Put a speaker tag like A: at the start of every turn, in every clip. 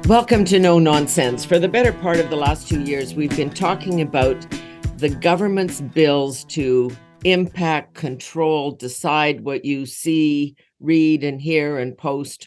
A: Welcome to No Nonsense. For the better part of the last 2 years, we've been talking about the government's bills to impact, control, decide what you see, read, and hear and post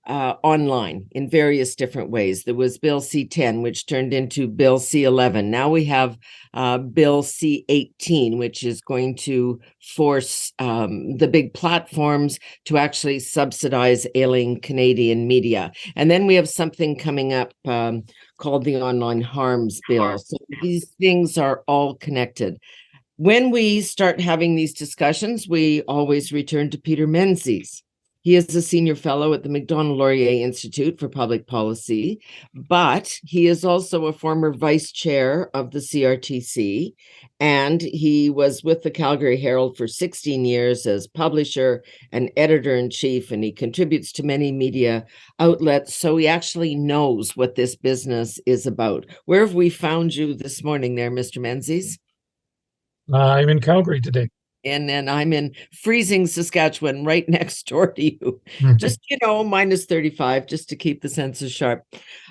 A: online in various different ways. There was Bill C-10, which turned into Bill C-11. Now we have Bill C-18, which is going to force the big platforms to actually subsidize ailing Canadian media. And then we have something coming up called the Online Harms Bill. So these things are all connected. When we start having these discussions, we always return to Peter Menzies. He is a senior fellow at the Macdonald-Laurier Institute for Public Policy, but he is also a former vice chair of the CRTC, and he was with the Calgary Herald for 16 years as publisher and editor-in-chief, and he contributes to many media outlets, so he actually knows what this business is about. Where have we found you this morning there, Mr. Menzies?
B: I'm in Calgary today.
A: And then I'm in freezing Saskatchewan, right next door to you. Just, minus 35, just to keep the senses sharp.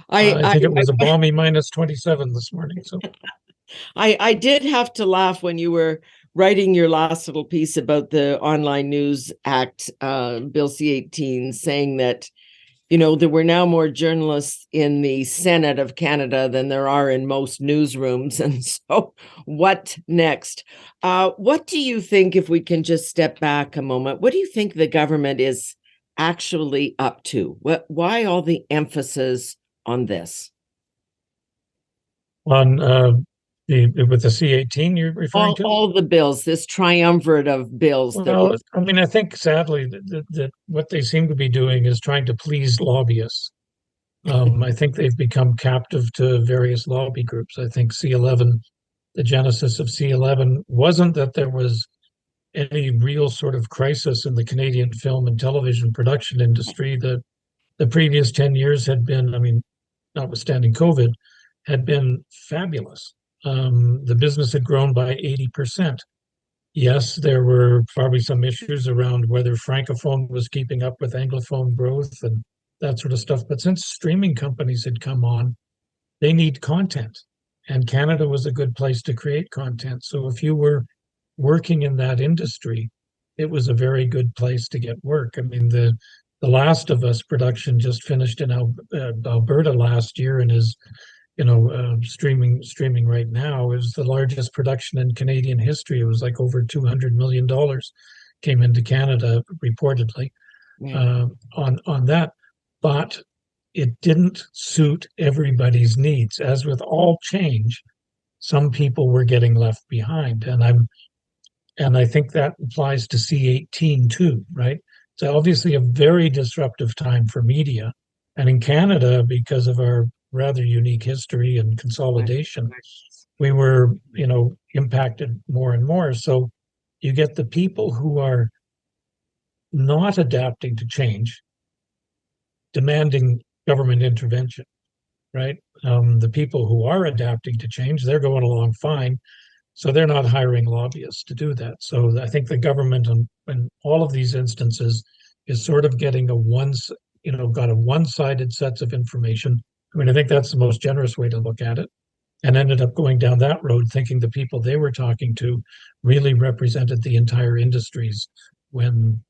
B: I think it was a balmy minus 27 this morning. So
A: I did have to laugh when you were writing your last little piece about the Online News Act, Bill C-18, saying that, there were now more journalists in the Senate of Canada than there are in most newsrooms. And so what next? What do you think, if we can just step back a moment, what do you think the government is actually up to? Why all the emphasis on this?
B: With the C-18 you're referring to?
A: All the bills, this triumvirate of bills.
B: Well, I think sadly that what they seem to be doing is trying to please lobbyists. I think they've become captive to various lobby groups. I think C-11, the genesis of C-11 wasn't that there was any real sort of crisis in the Canadian film and television production industry. The previous 10 years had been, notwithstanding COVID, had been fabulous. The business had grown by 80%. Yes, there were probably some issues around whether Francophone was keeping up with Anglophone growth and that sort of stuff. But since streaming companies had come on, they need content. And Canada was a good place to create content. So if you were working in that industry, it was a very good place to get work. I mean, the Last of Us production just finished in Alberta last year and is streaming right now. Is the largest production in Canadian history. It was like over $200 million came into Canada reportedly on that, but it didn't suit everybody's needs. As with all change, some people were getting left behind, and I think that applies to C-18 too, right? It's obviously a very disruptive time for media, and in Canada, because of our rather unique history and consolidation, we were, impacted more and more. So you get the people who are not adapting to change, demanding government intervention, right? The people who are adapting to change, they're going along fine. So they're not hiring lobbyists to do that. So I think the government in all of these instances is sort of getting got a one-sided sets of information. I think that's the most generous way to look at it, and ended up going down that road thinking the people they were talking to really represented the entire industries when,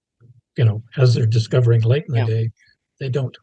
B: as they're discovering late in the day, they don't.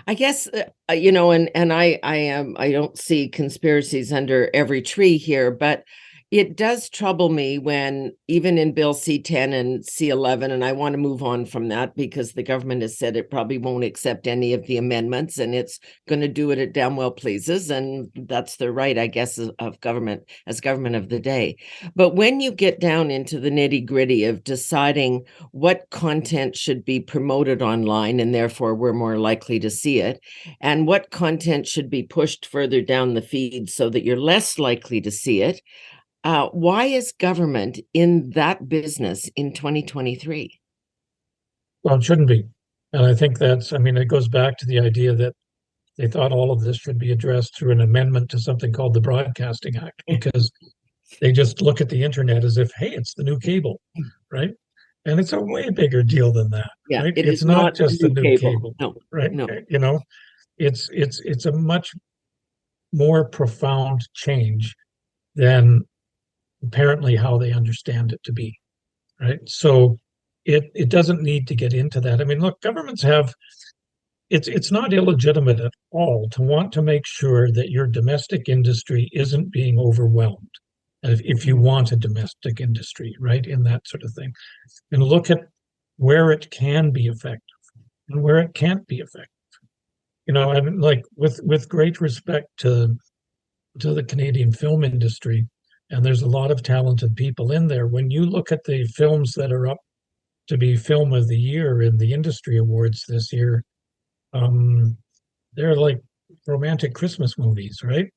A: I guess, and I don't see conspiracies under every tree here, but it does trouble me when even in Bill C-10 and C-11, and I want to move on from that because the government has said it probably won't accept any of the amendments and it's going to do it at damn well pleases. And that's the right, I guess, of government as government of the day. But when you get down into the nitty gritty of deciding what content should be promoted online, and therefore we're more likely to see it, and what content should be pushed further down the feed so that you're less likely to see it, why is government in that business in 2023?
B: Well, it shouldn't be. And I think it goes back to the idea that they thought all of this should be addressed through an amendment to something called the Broadcasting Act, because they just look at the internet as if, hey, it's the new cable, right? And it's a way bigger deal than that, right? It's not just the new cable,
A: no,
B: right?
A: No.
B: it's a much more profound change than apparently how they understand it to be, right? So it doesn't need to get into that. I mean, look, governments have it's not illegitimate at all to want to make sure that your domestic industry isn't being overwhelmed. If you want a domestic industry, right, in that sort of thing, and look at where it can be effective and where it can't be effective. And like with great respect to the Canadian film industry, and there's a lot of talented people in there. When you look at the films that are up to be Film of the Year in the industry awards this year, um, they're like romantic Christmas movies, right?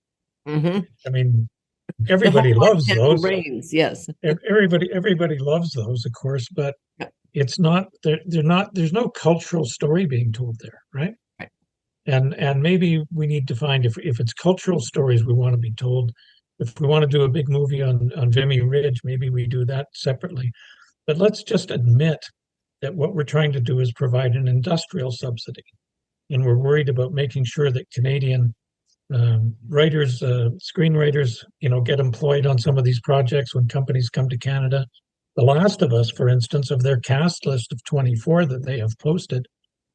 A: Mm-hmm.
B: I mean,
A: The Home
B: everybody
A: on
B: loves
A: Temple
B: those.
A: Reigns, yes.
B: Everybody loves those, of course, but it's not they're not there's no cultural story being told there, right?
A: Right.
B: And maybe we need to find if it's cultural stories we want to be told. If we want to do a big movie on Vimy Ridge, maybe we do that separately. But let's just admit that what we're trying to do is provide an industrial subsidy, and we're worried about making sure that Canadian writers, screenwriters, get employed on some of these projects when companies come to Canada. The Last of Us, for instance, of their cast list of 24 that they have posted,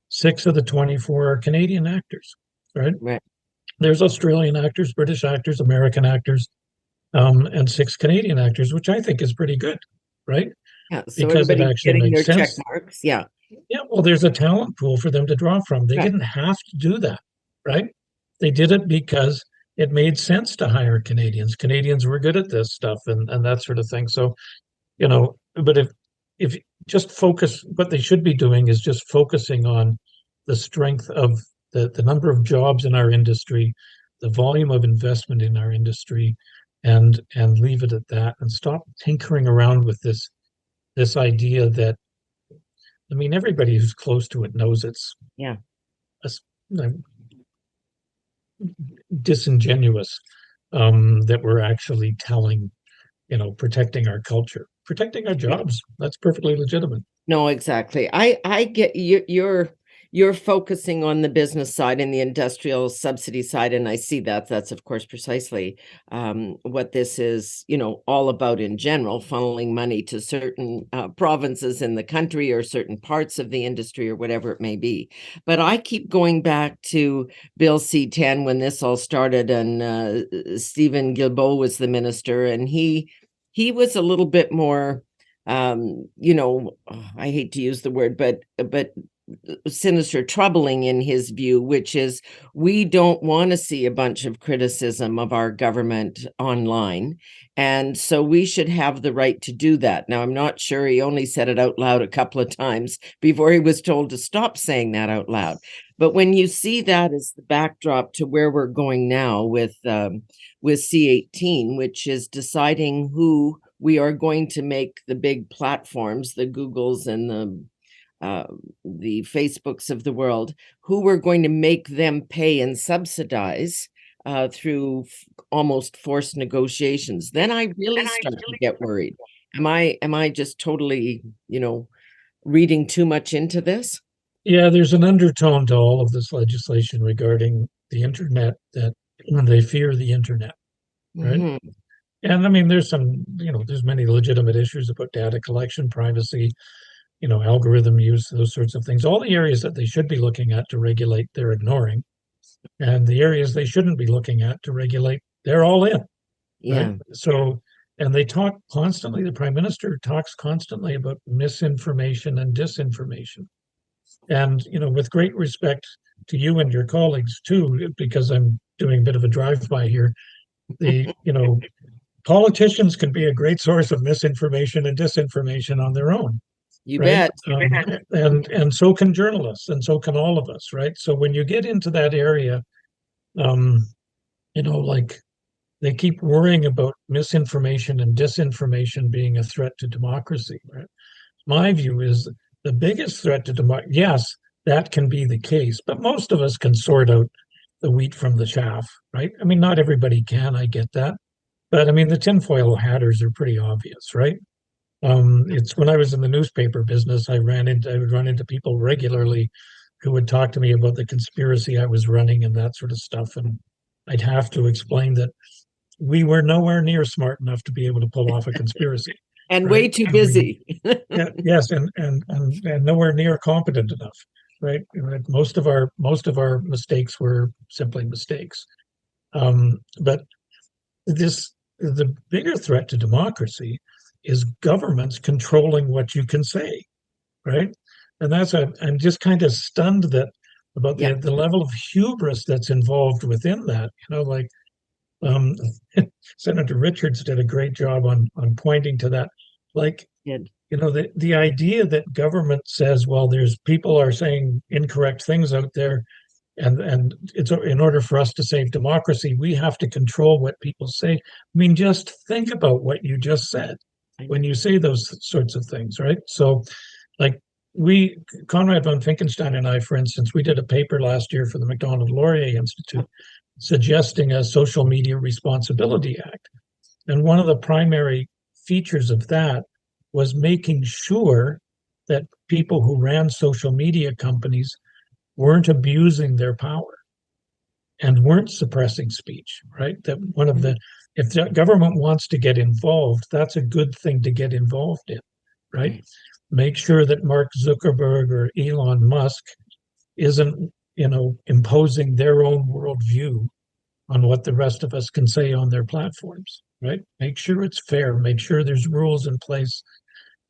B: 6 of the 24 are Canadian actors, right?
A: Right.
B: There's Australian actors, British actors, American actors, and 6 Canadian actors, which I think is pretty good, right?
A: Yeah. So
B: Because it
A: everybody's
B: actually
A: getting
B: makes
A: their check
B: sense.
A: marks. Yeah.
B: Yeah, well, there's a talent pool for them to draw from. They
A: Right.
B: didn't have to do that, right? They did it because it made sense to hire Canadians. Canadians were good at this stuff and that sort of thing. So, but if just focus, what they should be doing is just focusing on the strength of the number of jobs in our industry, the volume of investment in our industry, and leave it at that and stop tinkering around with this idea that, I mean, everybody who's close to it knows it's
A: Yeah.
B: uh, disingenuous, that we're actually protecting our culture, protecting our jobs. That's perfectly legitimate.
A: No, exactly. I get you. You're focusing on the business side and the industrial subsidy side, and I see that. That's of course precisely what this is. All about in general, funneling money to certain provinces in the country or certain parts of the industry or whatever it may be. But I keep going back to Bill C-10 when this all started, and Stephen Guilbeault was the minister, and he was a little bit more I hate to use the word, but sinister, troubling in his view, which is we don't want to see a bunch of criticism of our government online. And so we should have the right to do that. Now, I'm not sure he only said it out loud a couple of times before he was told to stop saying that out loud. But when you see that as the backdrop to where we're going now with C-18, which is deciding who we are going to make the big platforms, the Googles and the Facebooks of the world, who we're going to make them pay and subsidize through almost forced negotiations, then I really start to get worried. Am I just totally, reading too much into this?
B: Yeah, there's an undertone to all of this legislation regarding the internet, that when they fear the internet, right?
A: Mhm.
B: And I mean, there's there's many legitimate issues about data collection, privacy, algorithm use, those sorts of things. All the areas that they should be looking at to regulate, they're ignoring. And the areas they shouldn't be looking at to regulate, they're all in, right?
A: Yeah.
B: So, and they talk constantly, the Prime Minister talks constantly about misinformation and disinformation. And, with great respect to you and your colleagues too, because I'm doing a bit of a drive-by here, politicians can be a great source of misinformation and disinformation on their own,
A: You
B: right?
A: bet.
B: And so can journalists, and so can all of us, right? So when you get into that area, um, like they keep worrying about misinformation and disinformation being a threat to democracy, right? My view is the biggest threat to democracy. Yes, that can be the case, but most of us can sort out the wheat from the chaff, right? I mean, not everybody can. I get that. But I mean, the tinfoil hatters are pretty obvious, right? It's when I was in the newspaper business, I would run into people regularly who would talk to me about the conspiracy I was running and that sort of stuff. And I'd have to explain that we were nowhere near smart enough to be able to pull off a conspiracy,
A: And
B: right?
A: way too
B: And we,
A: busy.
B: yeah, yes, and nowhere near competent enough, right? Most of our mistakes were simply mistakes. But the bigger threat to democracy is governments controlling what you can say, right? And I'm just kind of stunned that about
A: Yeah.
B: the level of hubris that's involved within that. Like um, Senator Richards did a great job on pointing to that. Like,
A: Good.
B: the idea that government says, well, there's people are saying incorrect things out there, and it's in order for us to save democracy, we have to control what people say. I mean, just think about what you just said when you say those sorts of things, right? So, like Conrad von Finkenstein and I, for instance, we did a paper last year for the Macdonald-Laurier Institute suggesting a social media responsibility act. And one of the primary features of that was making sure that people who ran social media companies weren't abusing their power and weren't suppressing speech, right? That if the government wants to get involved, that's a good thing to get involved in, right? Make sure that Mark Zuckerberg or Elon Musk isn't, imposing their own worldview on what the rest of us can say on their platforms, right? Make sure it's fair. Make sure there's rules in place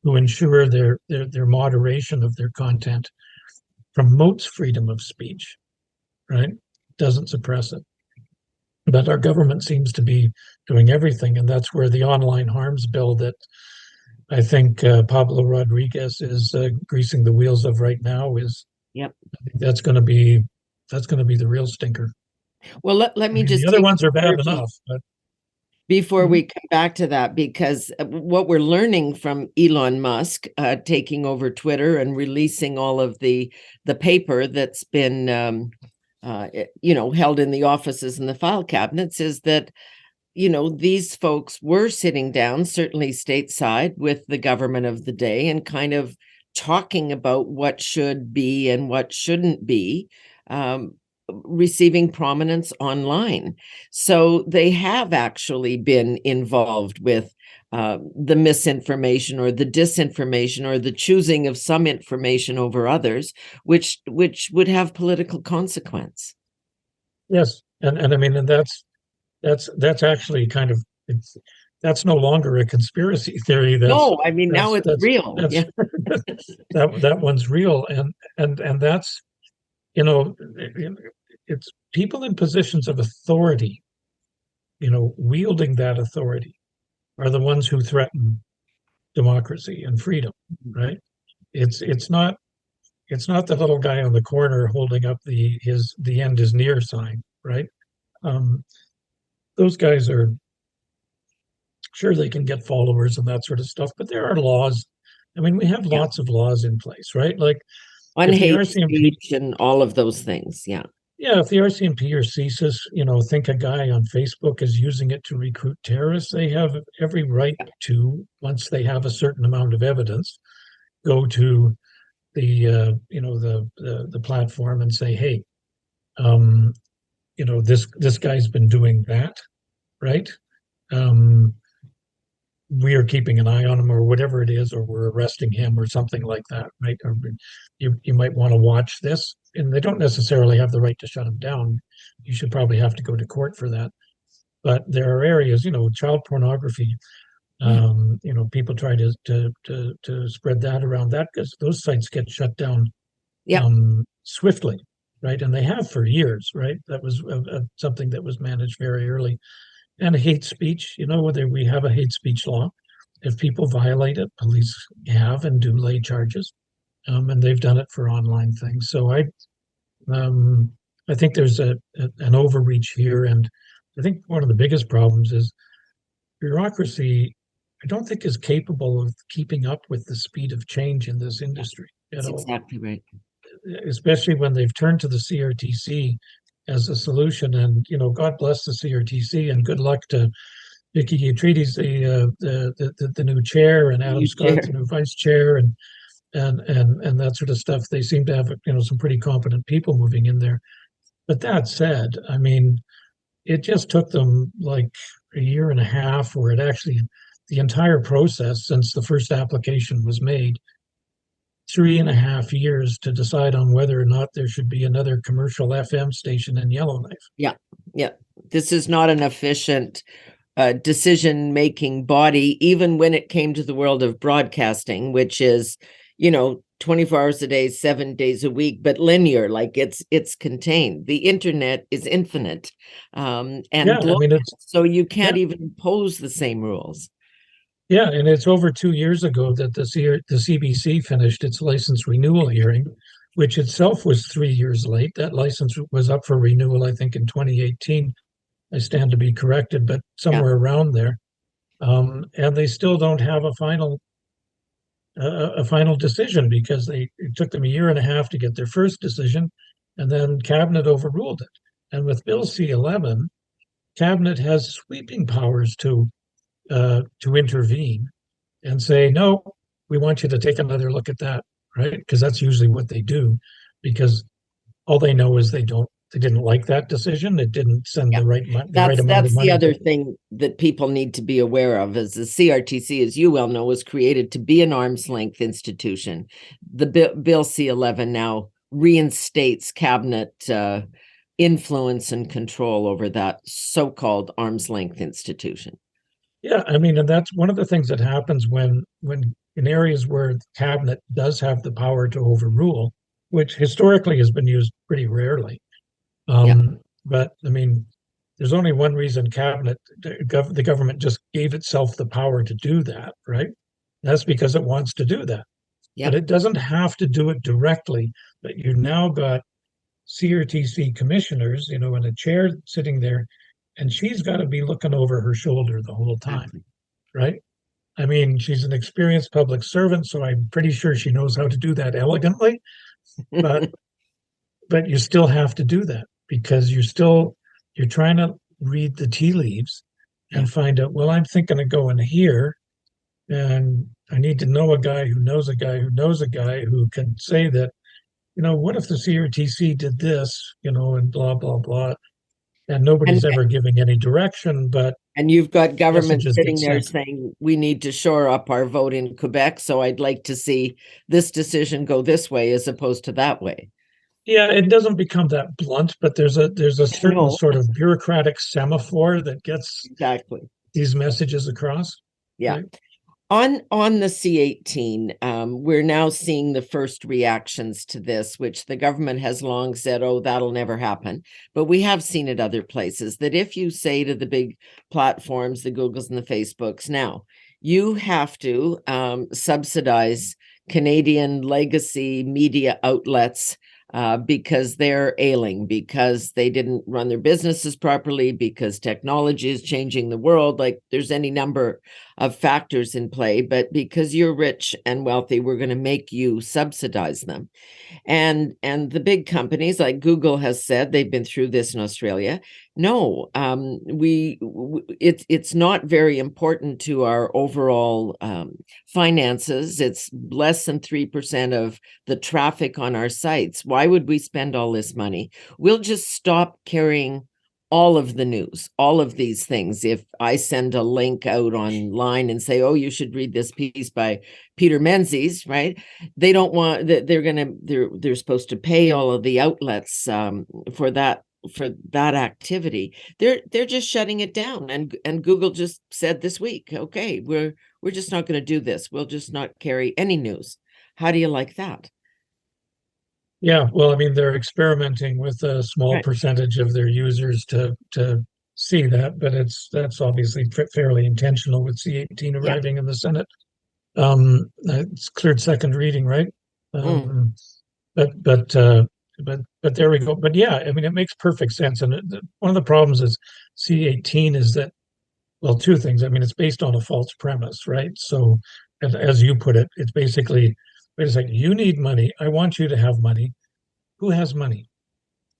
B: to ensure their moderation of their content promotes freedom of speech, right? Doesn't suppress it. But our government seems to be doing everything, and that's where the online harms bill that I think Pablo Rodriguez is greasing the wheels of right now is.
A: Yep.
B: That's going to be the real stinker.
A: Well, let me
B: The
A: just
B: other
A: take
B: ones are bad enough, but
A: before we come back to that, because what we're learning from Elon Musk taking over Twitter and releasing all of the paper that's been held in the offices and the file cabinets is that these folks were sitting down, certainly stateside, with the government of the day and kind of talking about what should be and what shouldn't be receiving prominence online. So they have actually been involved with the misinformation or the disinformation or the choosing of some information over others, which would have political consequence.
B: yes, and I mean, and that's actually kind of that's no longer a conspiracy theory.
A: No, I mean now it's
B: That's
A: real.
B: that's
A: Yeah.
B: that one's real, and that's you know it's people in positions of authority, wielding that authority are the ones who threaten democracy and freedom, right? It's not the little guy on the corner holding up the end is near sign, right? Um, those guys are sure they can get followers and that sort of stuff, but there are laws. I mean, we have
A: Yeah.
B: lots of laws in place, right? Like
A: On
B: if the
A: hate
B: RCMP,
A: speech and all of those things. Yeah.
B: yeah, if the RCMP or CSIS, think a guy on Facebook is using it to recruit terrorists, they have every right to, once they have a certain amount of evidence, go to the platform and say, hey, this guy's been doing that, right? We are keeping an eye on him or whatever it is, or we're arresting him or something like that, right? Or you might want to watch this, and they don't necessarily have the right to shut him down. You should probably have to go to court for that. But there are areas, child pornography. People try to spread that around that because those sites get shut down swiftly, right? And they have for years, right? That was something that was managed very early. And hate speech, whether we have a hate speech law, if people violate it, police have and do lay charges, and they've done it for online things. So I think there's an overreach here, and I think one of the biggest problems is bureaucracy. I don't think is capable of keeping up with the speed of change in this industry.
A: That's exactly right.
B: Especially when they've turned to the CRTC as a solution. And God bless the CRTC, and good luck to Vicky Treaty's the new chair, and Adam Scott the new vice chair, and and that sort of stuff. They seem to have, some pretty competent people moving in there. But that said, I mean, it just took them like a year and a half, or it actually, the entire process since the first application was made, 3.5 years to decide on whether or not there should be another commercial FM station in Yellowknife.
A: Yeah, yeah. This is not an efficient decision-making body, even when it came to the world of broadcasting, which is, 24 hours a day, 7 days a week, but linear, like it's contained. The internet is infinite, and
B: Yeah, I
A: global,
B: mean, it's
A: so you
B: yeah,
A: can't even impose the same rules.
B: yeah, and it's over 2 years ago that the CBC finished its license renewal hearing, which itself was 3 years late. That license was up for renewal, I think, in 2018. I stand to be corrected, but
A: Yeah,
B: somewhere around there. And they still don't have a final decision because it took them a year and a half to get their first decision, and then cabinet overruled it. And with Bill C-11, cabinet has sweeping powers to intervene and say, no, we want you to take another look at that, right? Because that's usually what they do, because all they know is they didn't like that decision. It didn't send
A: yeah.
B: the right amount of
A: That's the
B: money
A: other thing that people need to be aware of, is the CRTC, as you well know, was created to be an arm's length institution. The Bill C-11 now reinstates cabinet influence and control over that so-called arm's length institution.
B: Yeah, I mean, and that's one of the things that happens when in areas where the cabinet does have the power to overrule, which historically has been used pretty rarely.
A: Yeah,
B: But I mean, there's only one reason the government just gave itself the power to do that, right? That's because it wants to do that.
A: yeah.
B: But it doesn't have to do it directly. But you've now got CRTC commissioners, and a chair sitting there, and she's got to be looking over her shoulder the whole time,
A: Exactly.
B: right? I mean, she's an experienced public servant, so I'm pretty sure she knows how to do that elegantly. But but you still have to do that because you're trying to read the tea leaves
A: Yeah.
B: and find out, well, I'm thinking of going here, and I need to know a guy who knows a guy who knows a guy who can say that, what if the CRTC did this, and blah blah blah, and
A: And
B: nobody's ever giving any direction, but
A: and you've got government
B: messages get
A: sitting there
B: sent.
A: saying we need to shore up our vote in Quebec, so I'd like to see this decision go this way as opposed to that way.
B: Yeah, it doesn't become that blunt, but there's a certain
A: No,
B: sort of bureaucratic semaphore that gets
A: exactly.
B: these messages across,
A: Yeah.
B: right?
A: On the C-18, we're now seeing the first reactions to this, which the government has long said, oh, that'll never happen. But we have seen it other places, that if you say to the big platforms, the Googles and the Facebooks, now you have to subsidize Canadian legacy media outlets because they're ailing, because they didn't run their businesses properly, because technology is changing the world. Like, there's any number of factors in play, but because you're rich and wealthy, we're going to make you subsidize them. And the big companies like Google has said, they've been through this in Australia. No, it's not very important to our overall finances. It's less than 3% of the traffic on our sites. Why would we spend all this money? We'll just stop carrying all of the news, all of these things. If I send a link out online and say, oh, you should read this piece by Peter Menzies, right? They don't want that. They're supposed to pay all of the outlets for that activity. They're just shutting it down. And Google just said this week, okay, we're just not going to do this. We'll just not carry any news. How do you like that?
B: Yeah, well, I mean, they're experimenting with a small
A: Right.
B: percentage of their users to see that, but that's obviously fairly intentional with C-18
A: Yeah.
B: arriving in the Senate. It's cleared second reading, right?
A: Mm.
B: Um, but there we go. But yeah, I mean, it makes perfect sense. And one of the problems is C-18 is that, well, two things. I mean, it's based on a false premise, right? So, as you put it, it's basically, wait a second, you need money. I want you to have money. Who has money?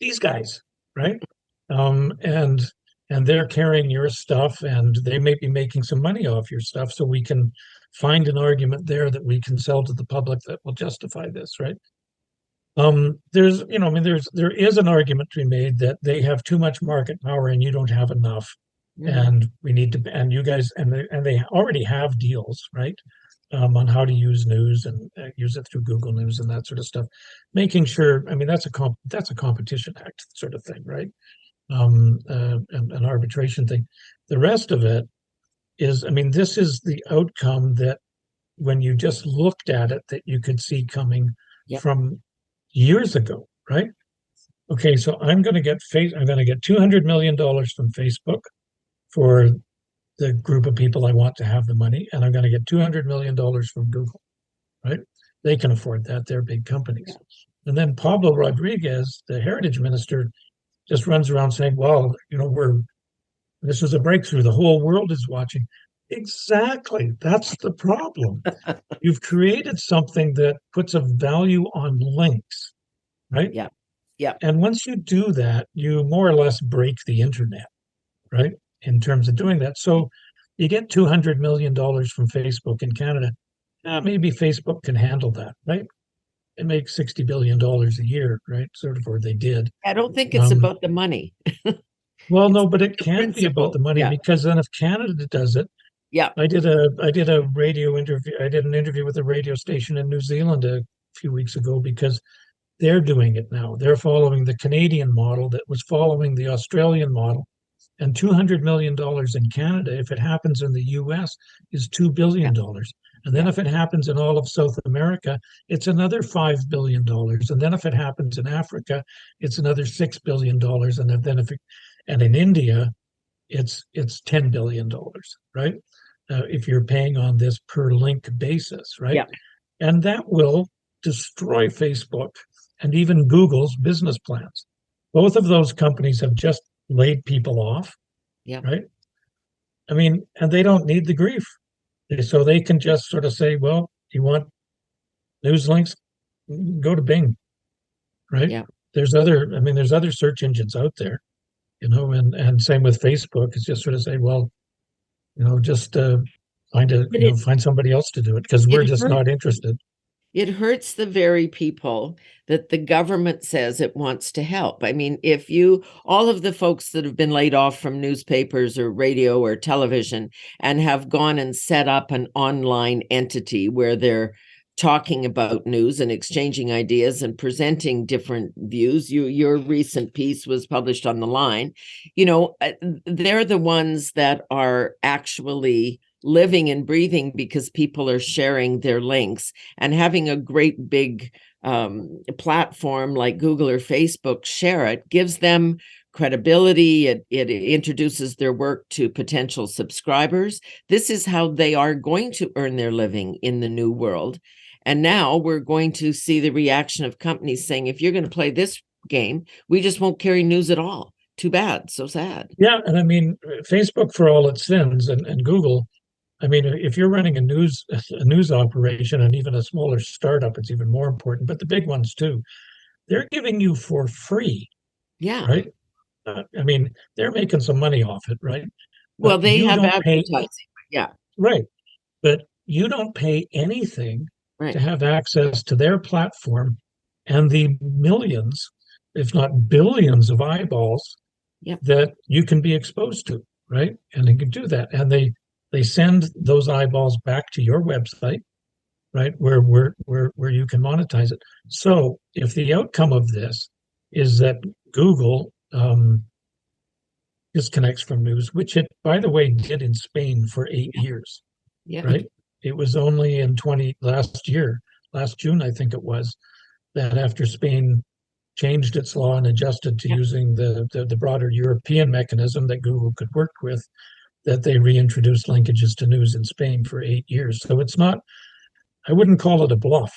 B: These guys, right? And and they're carrying your stuff, and they may be making some money off your stuff, so we can find an argument there that we can sell to the public that will justify this, right? There's, I mean, there is an argument to be made that they have too much market power and you don't have enough, and we need to, and you guys, and they already have deals, right? On how to use news and use it through Google News and that sort of stuff, making sure. I mean, that's a competition act sort of thing, right? And an arbitration thing. The rest of it is, I mean, this is the outcome that when you just looked at it, that you could see coming from years ago, right? Okay, so I'm going to get $200 million from Facebook for the group of people I want to have the money, and I'm going to get $200 million from Google, right? They can afford that. They're big companies. And then Pablo Rodriguez, the heritage minister, just runs around saying, well, this is a breakthrough. The whole world is watching. Exactly. That's the problem. You've created something that puts a value on links, right?
A: Yeah. Yeah.
B: And once you do that, you more or less break the internet, right? In terms of doing that. So you get $200 million from Facebook in Canada. Maybe Facebook can handle that, right? It makes $60 billion a year, right? Sort of, or they did.
A: I don't think it's about the money.
B: Well,
A: It's
B: no, but it
A: the
B: can be about the money,
A: Yeah.
B: because then if Canada does it,
A: Yeah.
B: I did a radio interview. I did an interview with a radio station in New Zealand a few weeks ago, because they're doing it now. They're following the Canadian model that was following the Australian model. And $200 million in Canada, if it happens in the US, is $2 billion. And then if it happens in all of South America, it's another $5 billion. And then if it happens in Africa, it's another $6 billion. And then and in India, it's $10 billion, right? If you're paying on this per link basis, right?
A: Yeah.
B: And that will destroy Facebook and even Google's business plans. Both of those companies have just laid people off, right? I mean, and they don't need the grief. So they can just sort of say, well, you want news links, go to Bing, right?
A: Yeah.
B: There's other search engines out there, and same with Facebook. It's just sort of say, well, just find somebody else to do it, because we're just not interested.
A: It hurts the very people that the government says it wants to help. I mean, all of the folks that have been laid off from newspapers or radio or television and have gone and set up an online entity where they're talking about news and exchanging ideas and presenting different views. Your recent piece was published on The Line. They're the ones that are actually living and breathing, because people are sharing their links, and having a great big platform like Google or Facebook share it gives them credibility. It introduces their work to potential subscribers. This is how they are going to earn their living in the new world. And now we're going to see the reaction of companies saying, if you're going to play this game, we just won't carry news at all. Too bad. So sad.
B: Yeah. And I mean, Facebook, for all its sins, and Google, I mean, if you're running a news operation, and even a smaller startup, it's even more important, but the big ones too, they're giving you for free.
A: Yeah.
B: Right. I mean, they're making some money off it, right?
A: Well, they have advertising. Yeah.
B: Right. But you don't pay anything to have access to their platform and the millions, if not billions, of eyeballs that you can be exposed to, right? And they can do that. And they send those eyeballs back to your website, right, where you can monetize it. So if the outcome of this is that Google disconnects from news, which it, by the way, did in Spain for 8 years, right? It was only in last June, I think it was, that after Spain changed its law and adjusted to using the broader European mechanism that Google could work with, that they reintroduced linkages to news in Spain for 8 years. So it's not, I wouldn't call it a bluff.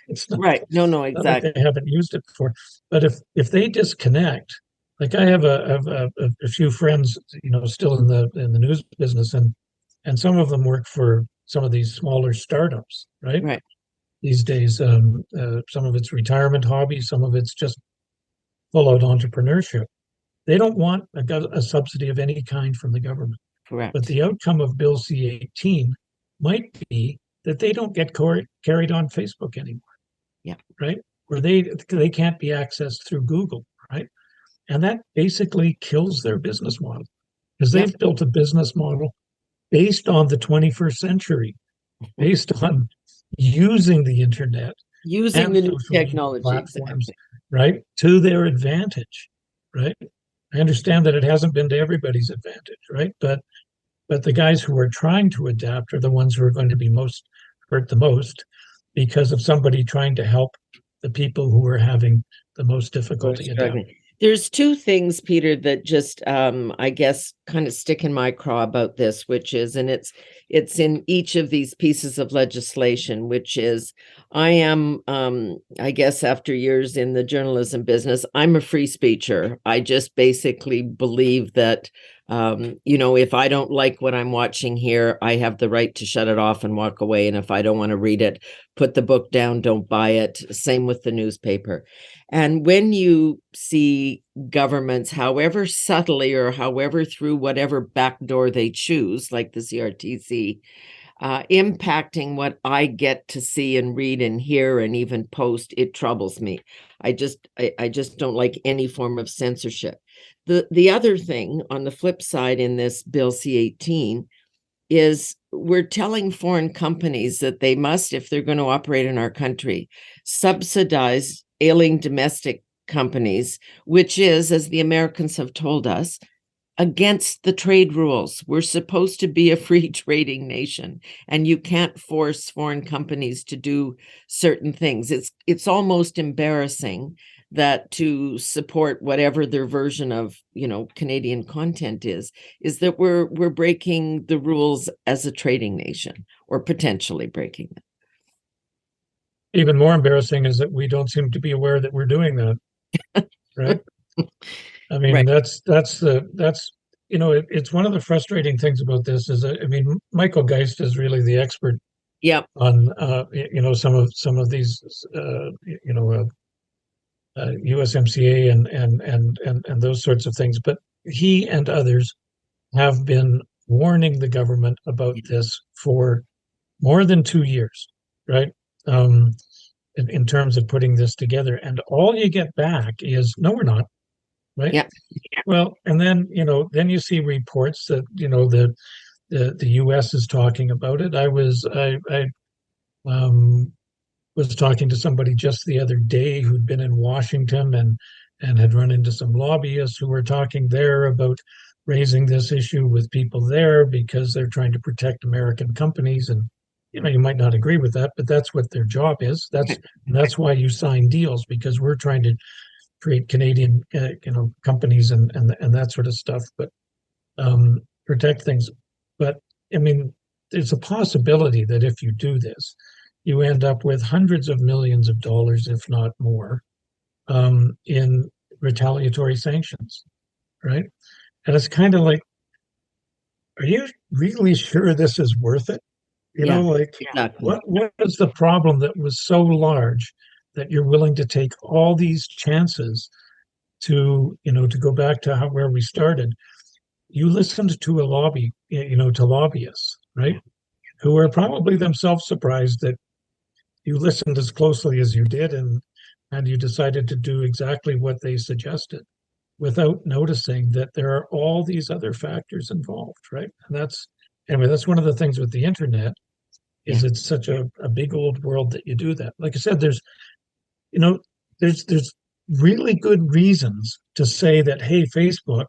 B: It's not,
A: right. No, exactly.
B: They haven't used it before. But if they disconnect, like I have a few friends, still in the news business, and some of them work for some of these smaller startups, right?
A: Right.
B: These days, some of it's retirement hobby, some of it's just full out entrepreneurship. They don't want a subsidy of any kind from the government. But
A: Correct.
B: the outcome of Bill C-18 might be that they don't get carried on Facebook anymore,
A: Yeah.
B: right? Or they can't be accessed through Google, right? And that basically kills their business model because
A: Yeah.
B: they've built a business model based on the 21st century, based on using the internet
A: Using
B: and
A: the new
B: social media
A: technology,
B: platforms,
A: exactly.
B: right, to their advantage, right? I understand that it hasn't been to everybody's advantage, right? But the guys who are trying to adapt are the ones who are going to be most hurt the most because of somebody trying to help the people who are having the most
A: We're
B: difficulty
A: struggling.
B: adapting.
A: There's two things, Peter, that just I guess kind of stick in my craw about this, which is, and it's in each of these pieces of legislation, which is I am I guess after years in the journalism business, I'm a free speecher. I just basically believe that if I don't like what I'm watching here, I have the right to shut it off and walk away. And if I don't want to read it, put the book down, don't buy it. Same with the newspaper. And when you see governments, however subtly or however through whatever back door they choose, like the CRTC, impacting what I get to see and read and hear and even post, it troubles me. I just don't like any form of censorship. The other thing on the flip side in this Bill C-18 is we're telling foreign companies that they must, if they're going to operate in our country, subsidize ailing domestic companies, which is, as the Americans have told us, against the trade rules. We're supposed to be a free trading nation, and you can't force foreign companies to do certain things. It's almost embarrassing that to support whatever their version of Canadian content is that we're breaking the rules as a trading nation, or potentially breaking them.
B: Even more embarrassing is that we don't seem to be aware that we're doing that, right? I mean,
A: Right.
B: that's it's one of the frustrating things about this is that, I mean, Michael Geist is really the expert
A: Yeah.
B: on some of these USMCA and those sorts of things. But he and others have been warning the government about this for more than 2 years, right? Um, in terms of putting this together, and all you get back is no, we're not, right?
A: Yeah.
B: Well, and then then you see reports that the U.S. is talking about it. I was talking to somebody just the other day who'd been in Washington and had run into some lobbyists who were talking there about raising this issue with people there because they're trying to protect American companies. And you might not agree with that, but that's what their job is. That's why you sign deals, because we're trying to create Canadian companies and that sort of stuff, but protect things. But I mean, there's a possibility that if you do this, you end up with hundreds of millions of dollars, if not more, in retaliatory sanctions, right? And it's kind of like, are you really sure this is worth it?
A: Yeah.
B: Like,
A: Exactly.
B: what is the problem that was so large that you're willing to take all these chances to go back to where we started? You listened to a lobby, to lobbyists, right? Who are probably themselves surprised that you listened as closely as you did, and you decided to do exactly what they suggested without noticing that there are all these other factors involved, right? And that's one of the things with the internet,
A: Yeah.
B: is it's such a big old world that you do that. Like I said, you know there's really good reasons to say that, hey, Facebook,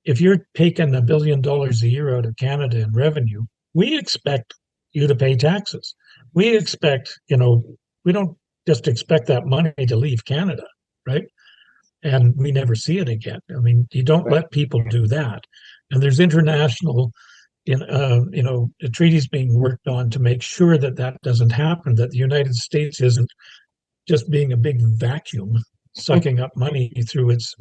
B: if you're taking $1 billion a year out of Canada in revenue, we expect you to pay taxes. We expect, we don't just expect that money to leave Canada, right? And we never see it again. I mean, you don't
A: Right.
B: let people do that. And there's international, treaties being worked on to make sure that that doesn't happen. That the United States isn't just being a big vacuum sucking up money through its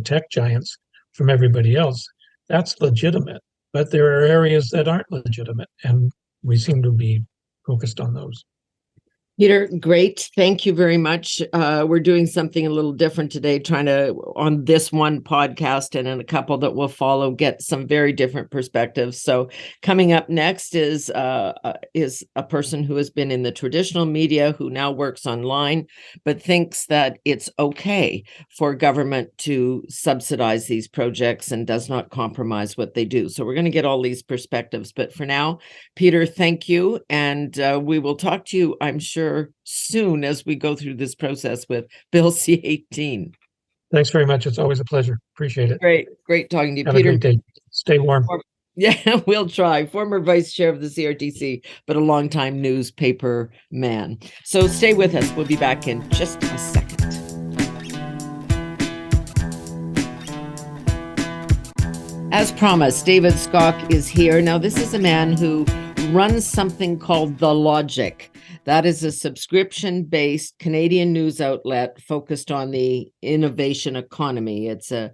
B: tech giants from everybody else. That's legitimate, but there are areas that aren't legitimate, and we seem to be focused on those.
A: Peter, great. Thank you very much. We're doing something a little different today, trying to, on this one podcast and in a couple that will follow, get some very different perspectives. So coming up next is a person who has been in the traditional media, who now works online, but thinks that it's okay for government to subsidize these projects and does not compromise what they do. So we're going to get all these perspectives. But for now, Peter, thank you. And we will talk to you, I'm sure, soon as we go through this process with Bill C-18.
B: Thanks very much. It's always a pleasure. Appreciate it.
A: Great talking to you,
B: Have
A: Peter.
B: a great day. Stay warm.
A: Yeah, we'll try. Former vice chair of the CRTC, but a longtime newspaper man. So stay with us. We'll be back in just a second. As promised, David Skok is here. Now, this is a man who runs something called The Logic. That is a subscription-based Canadian news outlet focused on the innovation economy. It's a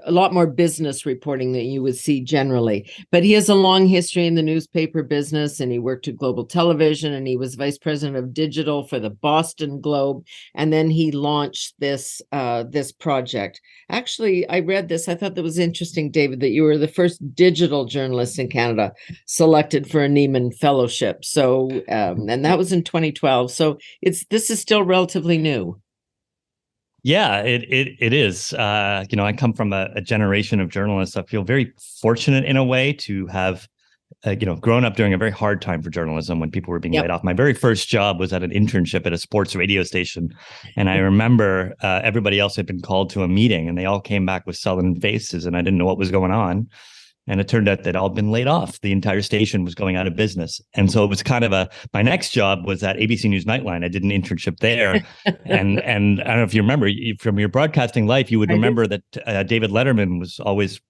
A: lot more business reporting than you would see generally. But he has a long history in the newspaper business, and he worked at Global Television, and he was vice president of digital for the Boston Globe. And then he launched this project. Actually, I read this. I thought that was interesting, David, that you were the first digital journalist in Canada selected for a Neiman Fellowship. So, and that was in 2012. So this is still relatively new.
C: Yeah, it is. I come from a generation of journalists. I feel very fortunate in a way to have, grown up during a very hard time for journalism when people were being laid off. My very first job was at an internship at a sports radio station. And I remember everybody else had been called to a meeting and they all came back with sullen faces and I didn't know what was going on. And it turned out they'd all been laid off. The entire station was going out of business. And so it was kind of my next job was at ABC News Nightline. I did an internship there. and I don't know if you remember from your broadcasting life, you would remember that David Letterman was always,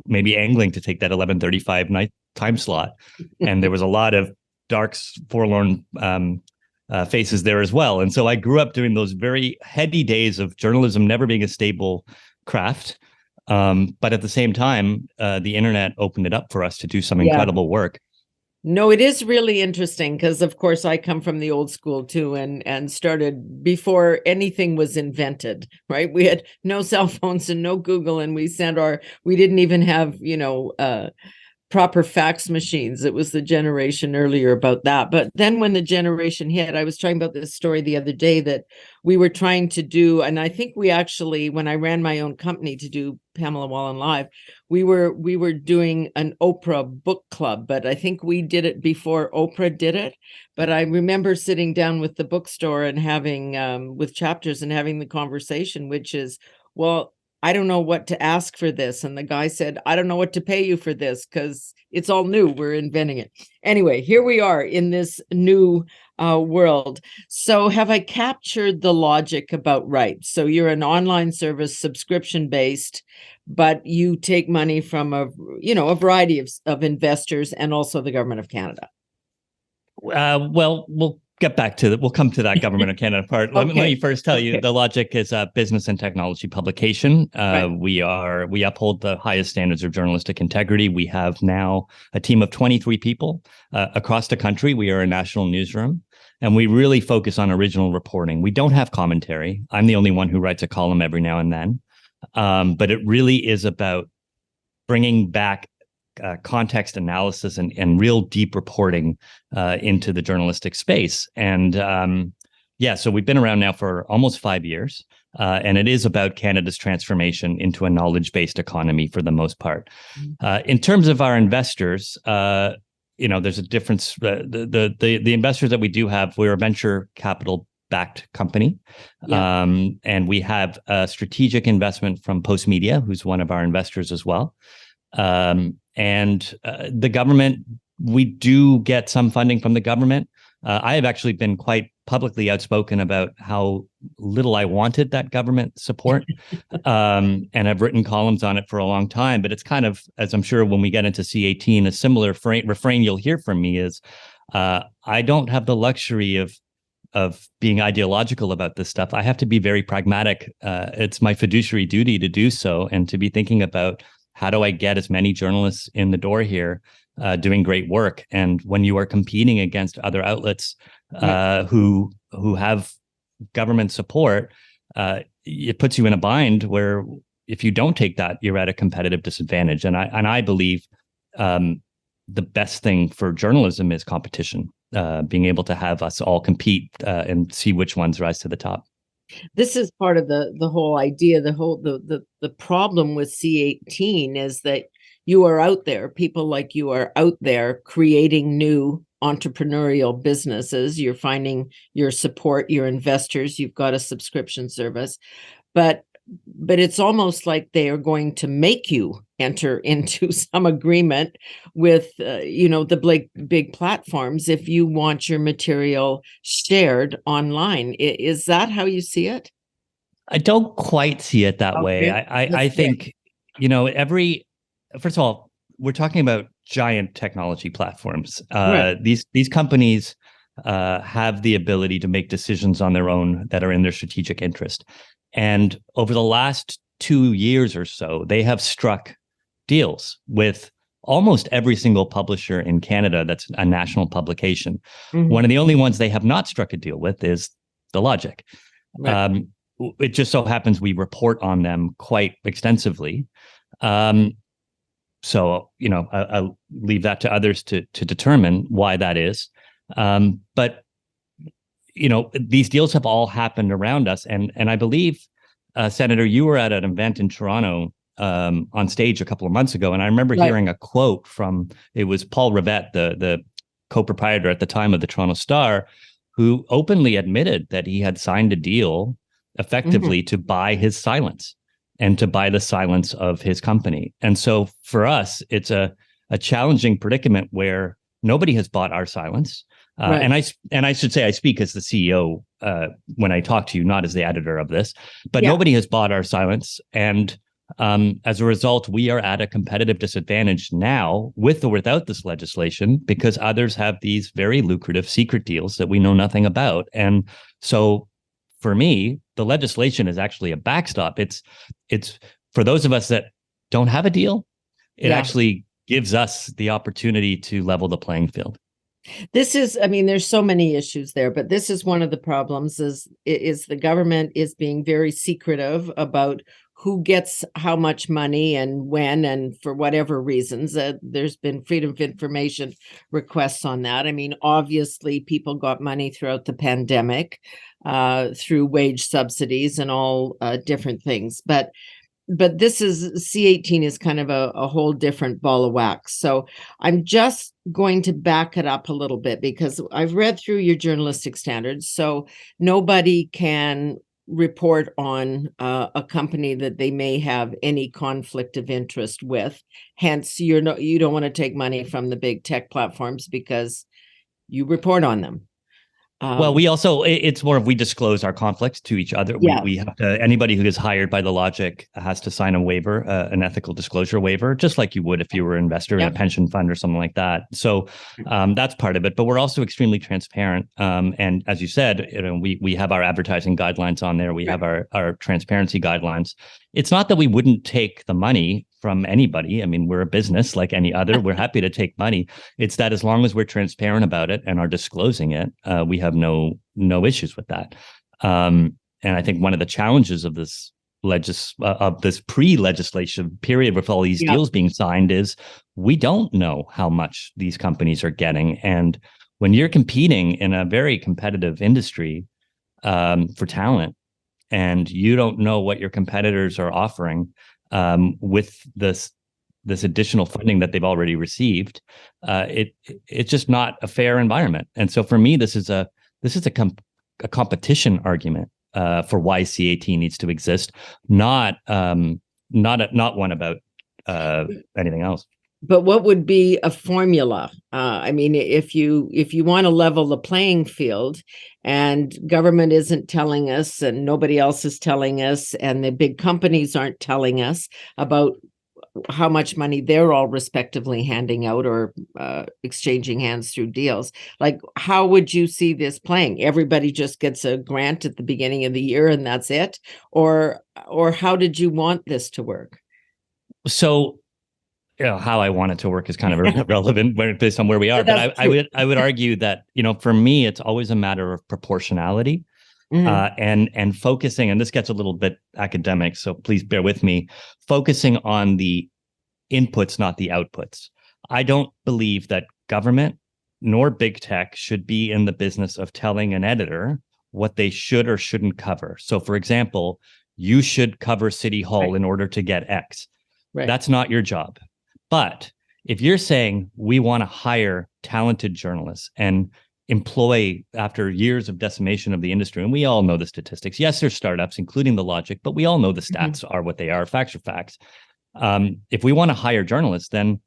C: maybe angling to take that 11:35 night time slot. And there was a lot of dark, forlorn faces there as well. And so I grew up doing those very heady days of journalism never being a stable craft. But at the same time, the internet opened it up for us to do some incredible work.
A: No, it is really interesting because, of course, I come from the old school too, and started before anything was invented, right? We had no cell phones and no Google, and we didn't even have, proper fax machines. It was the generation earlier about that. But then when the generation hit, I was talking about this story the other day that we were trying to do, and I think we actually, when I ran my own company to do Pamela Wallen Live, we were doing an Oprah book club, but I think we did it before Oprah did it. But I remember sitting down with the bookstore and having with Chapters and having the conversation, which is, well, I don't know what to ask for this. And the guy said, I don't know what to pay you for this because it's all new. We're inventing it. Anyway, here we are in this new world. So have I captured the logic about right? So you're an online service, subscription based, but you take money from a variety of investors and also the government of Canada.
C: We'll get back to that. We'll come to that government of Canada part. Let me first tell you, The Logic is a business and technology publication. Right. We uphold the highest standards of journalistic integrity. We have now a team of 23 people across the country. We are a national newsroom, and we really focus on original reporting. We don't have commentary. I'm the only one who writes a column every now and then, but it really is about bringing back context analysis and real deep reporting into the journalistic space. And so we've been around now for almost 5 years, and it is about Canada's transformation into a knowledge-based economy for the most part. In terms of our investors, there's a difference. The investors that we do have, we're a venture capital backed company. And we have a strategic investment from Post Media, who's one of our investors as well. And the government, we do get some funding from the government. I have actually been quite publicly outspoken about how little I wanted that government support. And I've written columns on it for a long time. But it's kind of, as I'm sure when we get into C-18, a similar refrain you'll hear from me is, I don't have the luxury of being ideological about this stuff. I have to be very pragmatic. It's my fiduciary duty to do so and to be thinking about, how do I get as many journalists in the door here doing great work? And when you are competing against other outlets who have government support, it puts you in a bind where if you don't take that, you're at a competitive disadvantage. And I believe the best thing for journalism is competition, being able to have us all compete and see which ones rise to the top.
A: This is part of the whole idea. The problem with C18 is that you are out there. People like you are out there creating new entrepreneurial businesses. You're finding your support, your investors. You've got a subscription service, but it's almost like they are going to make you enter into some agreement with the big platforms if you want your material shared online. Is that how you see it?
C: I don't quite see it that way. I think, first of all, we're talking about giant technology platforms.
A: Right.
C: These companies have the ability to make decisions on their own that are in their strategic interest. And over the last 2 years or so, they have struck deals with almost every single publisher in Canada that's a national publication. Mm-hmm. One of the only ones they have not struck a deal with is The Logic. Right. It just so happens we report on them quite extensively. So, I'll leave that to others to determine why that is. But these deals have all happened around us. And I believe, Senator, you were at an event in Toronto on stage a couple of months ago. And I remember hearing a quote from, it was Paul Rivette, the co-proprietor at the time of the Toronto Star, who openly admitted that he had signed a deal effectively to buy his silence and to buy the silence of his company. And so for us, it's a challenging predicament where nobody has bought our silence. Right. And I should say I speak as the CEO when I talk to you, not as the editor of this, but nobody has bought our silence. And as a result, we are at a competitive disadvantage now with or without this legislation because others have these very lucrative secret deals that we know nothing about. And so for me, the legislation is actually a backstop. It's for those of us that don't have a deal, it actually gives us the opportunity to level the playing field.
A: This is, there's so many issues there, but this is one of the problems is the government is being very secretive about who gets how much money and when and for whatever reasons. There's been freedom of information requests on that. Obviously, people got money throughout the pandemic through wage subsidies and all different things. But this is C18 is kind of a whole different ball of wax. So I'm just going to back it up a little bit because I've read through your journalistic standards. So nobody can report on a company that they may have any conflict of interest with. Hence, you don't want to take money from the big tech platforms because you report on them.
C: Well, we also, it's more of we disclose our conflicts to each other. We have to, anybody who is hired by The Logic has to sign a waiver, an ethical disclosure waiver, just like you would if you were an investor in a pension fund or something like that. So that's part of it. But we're also extremely transparent. And as you said, we have our advertising guidelines on there. We have our transparency guidelines. It's not that we wouldn't take the money from anybody. We're a business like any other. We're happy to take money. It's that as long as we're transparent about it and are disclosing it, we have no issues with that. And I think one of the challenges of this pre-legislation period with all these deals being signed is we don't know how much these companies are getting. And when you're competing in a very competitive industry for talent, and you don't know what your competitors are offering with this additional funding that they've already received, it's just not a fair environment. And so for me, this is a competition argument for why C18 needs to exist, not one about anything else.
A: But what would be a formula? If you want to level the playing field and government isn't telling us and nobody else is telling us and the big companies aren't telling us about how much money they're all respectively handing out or exchanging hands through deals, like how would you see this playing? Everybody just gets a grant at the beginning of the year and that's it? Or how did you want this to work?
C: So how I want it to work is kind of irrelevant based on where we are. But I would argue that, for me, it's always a matter of proportionality. And focusing, and this gets a little bit academic, so please bear with me, focusing on the inputs, not the outputs. I don't believe that government nor big tech should be in the business of telling an editor what they should or shouldn't cover. So, for example, you should cover City Hall in order to get X. Right. That's not your job. But if you're saying we want to hire talented journalists and employ, after years of decimation of the industry, and we all know the statistics. Yes, there's startups, including the logic, but we all know the stats are what they are. Facts are facts. If we want to hire journalists, then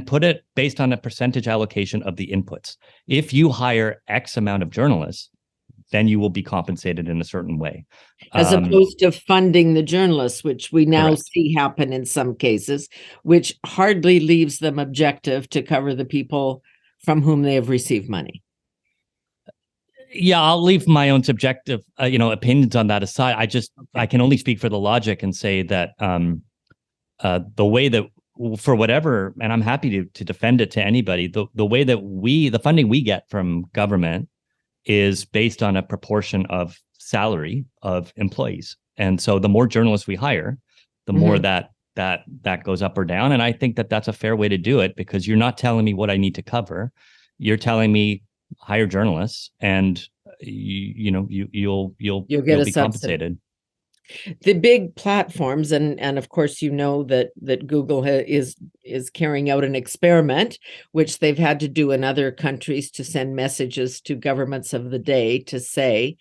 C: put it based on a percentage allocation of the inputs. If you hire X amount of journalists, then you will be compensated in a certain way.
A: As opposed to funding the journalists, which we now see happen in some cases, which hardly leaves them objective to cover the people from whom they have received money.
C: Yeah, I'll leave my own subjective, opinions on that aside. I can only speak for the logic and say that the way that, for whatever, and I'm happy to defend it to anybody, the way that the funding we get from government is based on a proportion of salary of employees. And so the more journalists we hire, the more that goes up or down. And I think that that's a fair way to do it, because you're not telling me what I need to cover. You're telling me hire journalists, and you'll be compensated.
A: The big platforms, and of course that Google is carrying out an experiment, which they've had to do in other countries, to send messages to governments of the day to say,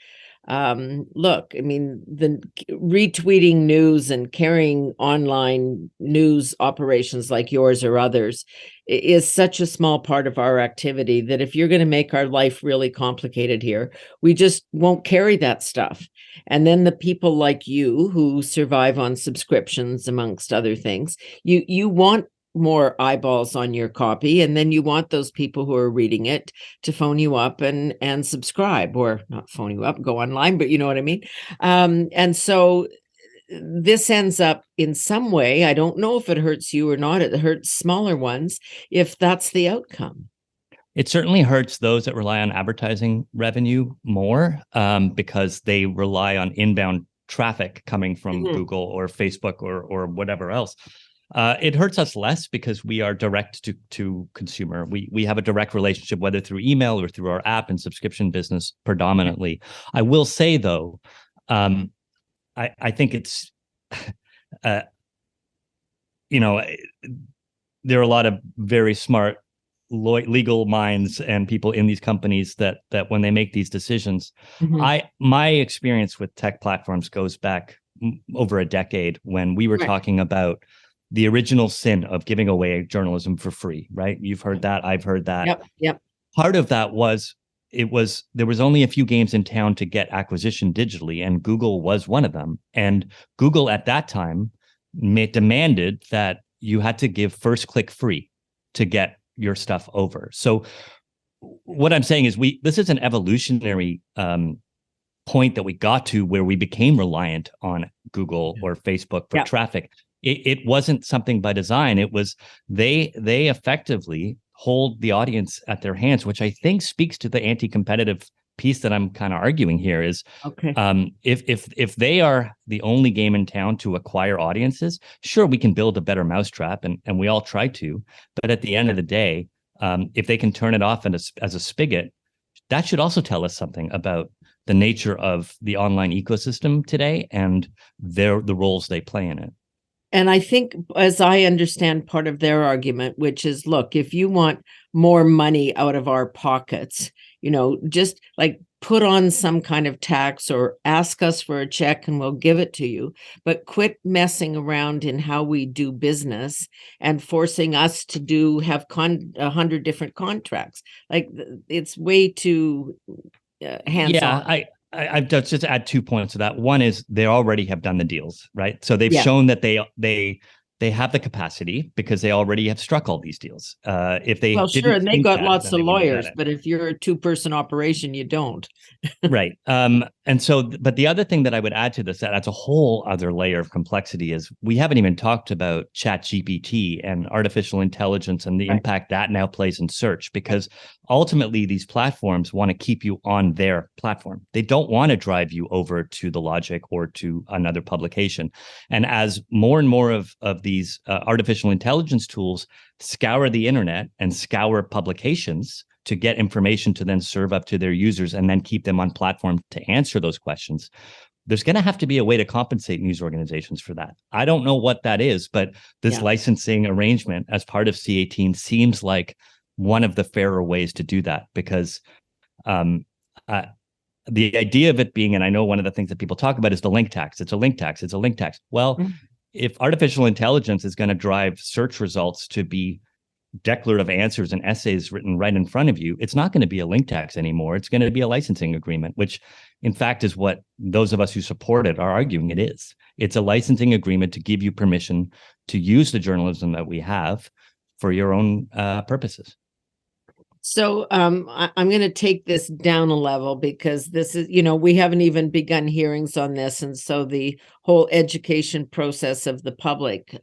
A: look, I mean, the retweeting news and carrying online news operations like yours or others is such a small part of our activity that if you're going to make our life really complicated here, we just won't carry that stuff. And then the people like you who survive on subscriptions, amongst other things, you want more eyeballs on your copy, and then you want those people who are reading it to phone you up and subscribe, or not phone you up, go online, but you know what I mean. And so this ends up in some way, I don't know if it hurts you or not, it hurts smaller ones if that's the outcome.
C: It certainly hurts those that rely on advertising revenue more, because they rely on inbound traffic coming from Google or Facebook or whatever else. It hurts us less because we are direct to consumer. We have a direct relationship, whether through email or through our app and subscription business predominantly. I will say, though, I think it's, there are a lot of very smart legal minds and people in these companies that when they make these decisions, my experience with tech platforms goes back over a decade, when we were talking about the original sin of giving away journalism for free, right? You've heard that. I've heard that.
A: Yep.
C: Part of that was there was only a few games in town to get acquisition digitally, and Google was one of them. And Google at that time demanded that you had to give first click free to get your stuff over. So what I'm saying is this is an evolutionary point that we got to, where we became reliant on Google or Facebook for traffic. It wasn't something by design. It was they effectively hold the audience at their hands, which I think speaks to the anti-competitive piece that I'm kind of arguing here. Is if they are the only game in town to acquire audiences, sure, we can build a better mousetrap, and we all try to. But at the end of the day, if they can turn it off as a spigot, that should also tell us something about the nature of the online ecosystem today and the roles they play in it.
A: And I think, as I understand part of their argument, which is, look, if you want more money out of our pockets, just like put on some kind of tax or ask us for a check and we'll give it to you, but quit messing around in how we do business and forcing us to have 100 different contracts. Like, it's way too hands-on.
C: I've just add 2 points to that. One is they already have done the deals, right? So they've shown that they they have the capacity because they already have struck all these deals. If they
A: sure, and they
C: think
A: got
C: that,
A: lots
C: then
A: of
C: they wouldn't have
A: lawyers,
C: done it.
A: but if you're a two-person operation, you don't.
C: Right. And so, but the other thing that I would add to this, that's a whole other layer of complexity, is we haven't even talked about ChatGPT and artificial intelligence and the impact that now plays in search, because ultimately these platforms want to keep you on their platform. They don't want to drive you over to The Logic or to another publication. And as more and more of these artificial intelligence tools scour the internet and scour publications to get information to then serve up to their users and then keep them on platform to answer those questions, there's going to have to be a way to compensate news organizations for that. I don't know what that is, but this licensing arrangement as part of C18 seems like one of the fairer ways to do that, because the idea of it being, and I know one of the things that people talk about is the link tax. It's a link tax. It's a link tax. Well, if artificial intelligence is going to drive search results to be declarative answers and essays written right in front of you, it's not going to be a link tax anymore. It's going to be a licensing agreement, which in fact is what those of us who support it are arguing it is. It's a licensing agreement to give you permission to use the journalism that we have for your own purposes.
A: So I'm going to take this down a level, because this is, we haven't even begun hearings on this. And so the whole education process of the public,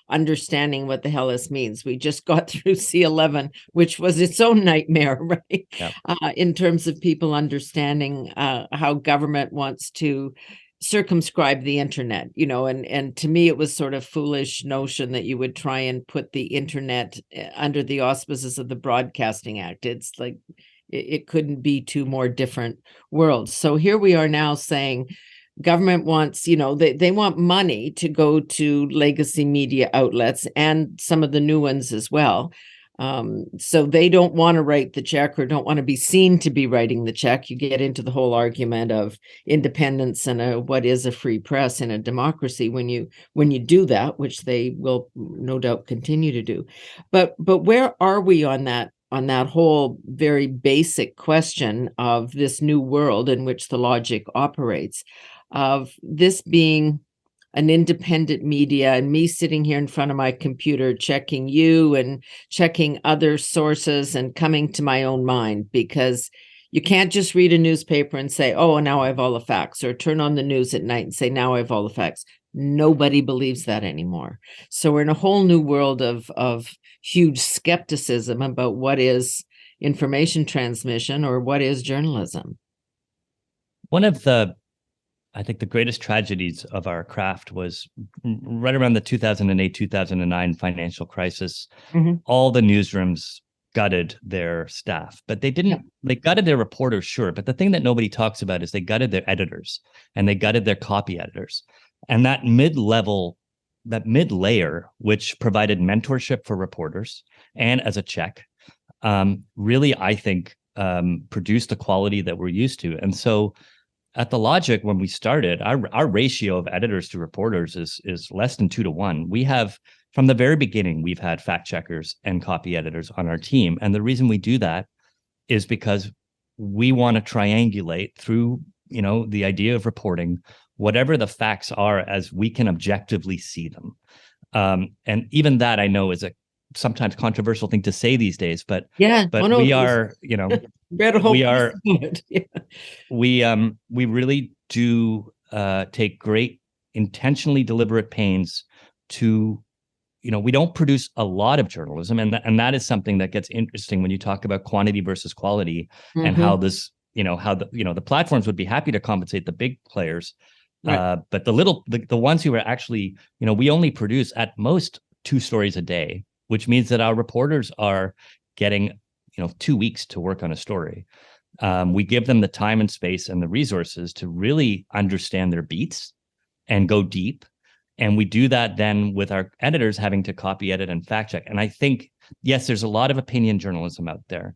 A: understanding what the hell this means. We just got through C11, which was its own nightmare, right?
C: Yep.
A: In terms of people understanding how government wants to circumscribe the internet, and to me it was sort of foolish notion that you would try and put the internet under the auspices of the Broadcasting Act. It's like it couldn't be two more different worlds. So here we are now saying government wants, they want money to go to legacy media outlets and some of the new ones as well. So they don't want to write the check, or don't want to be seen to be writing the check. You get into the whole argument of independence and what is a free press in a democracy when you do that, which they will no doubt continue to do. But where are we on that whole very basic question of this new world in which the Logic operates, of this being an independent media, and me sitting here in front of my computer checking you and checking other sources and coming to my own mind, because you can't just read a newspaper and say, oh, now I have all the facts, or turn on the news at night and say, now I have all the facts. Nobody believes that anymore. So we're in a whole new world of huge skepticism about what is information transmission, or what is journalism.
C: One of I think the greatest tragedies of our craft was right around the 2008, 2009 financial crisis. All the newsrooms gutted their staff, but they gutted their reporters, sure. But the thing that nobody talks about is they gutted their editors, and they gutted their copy editors. And that mid-layer, which provided mentorship for reporters and as a check, really, I think, produced the quality that we're used to. And so at The Logic, when we started, our ratio of editors to reporters is less than 2 to 1. We have, from the very beginning, we've had fact checkers and copy editors on our team. And the reason we do that is because we want to triangulate through, the idea of reporting whatever the facts are as we can objectively see them. And even that, I know, is a sometimes controversial thing to say these days, but we are, we really do take great intentionally deliberate pains to, we don't produce a lot of journalism, and that is something that gets interesting when you talk about quantity versus quality, and how this, how the platforms would be happy to compensate the big players, but the ones who are actually, we only produce at most 2 stories a day, which means that our reporters are getting, 2 weeks to work on a story. We give them the time and space and the resources to really understand their beats and go deep. And we do that then with our editors having to copy edit and fact check. And I think, yes, there's a lot of opinion journalism out there,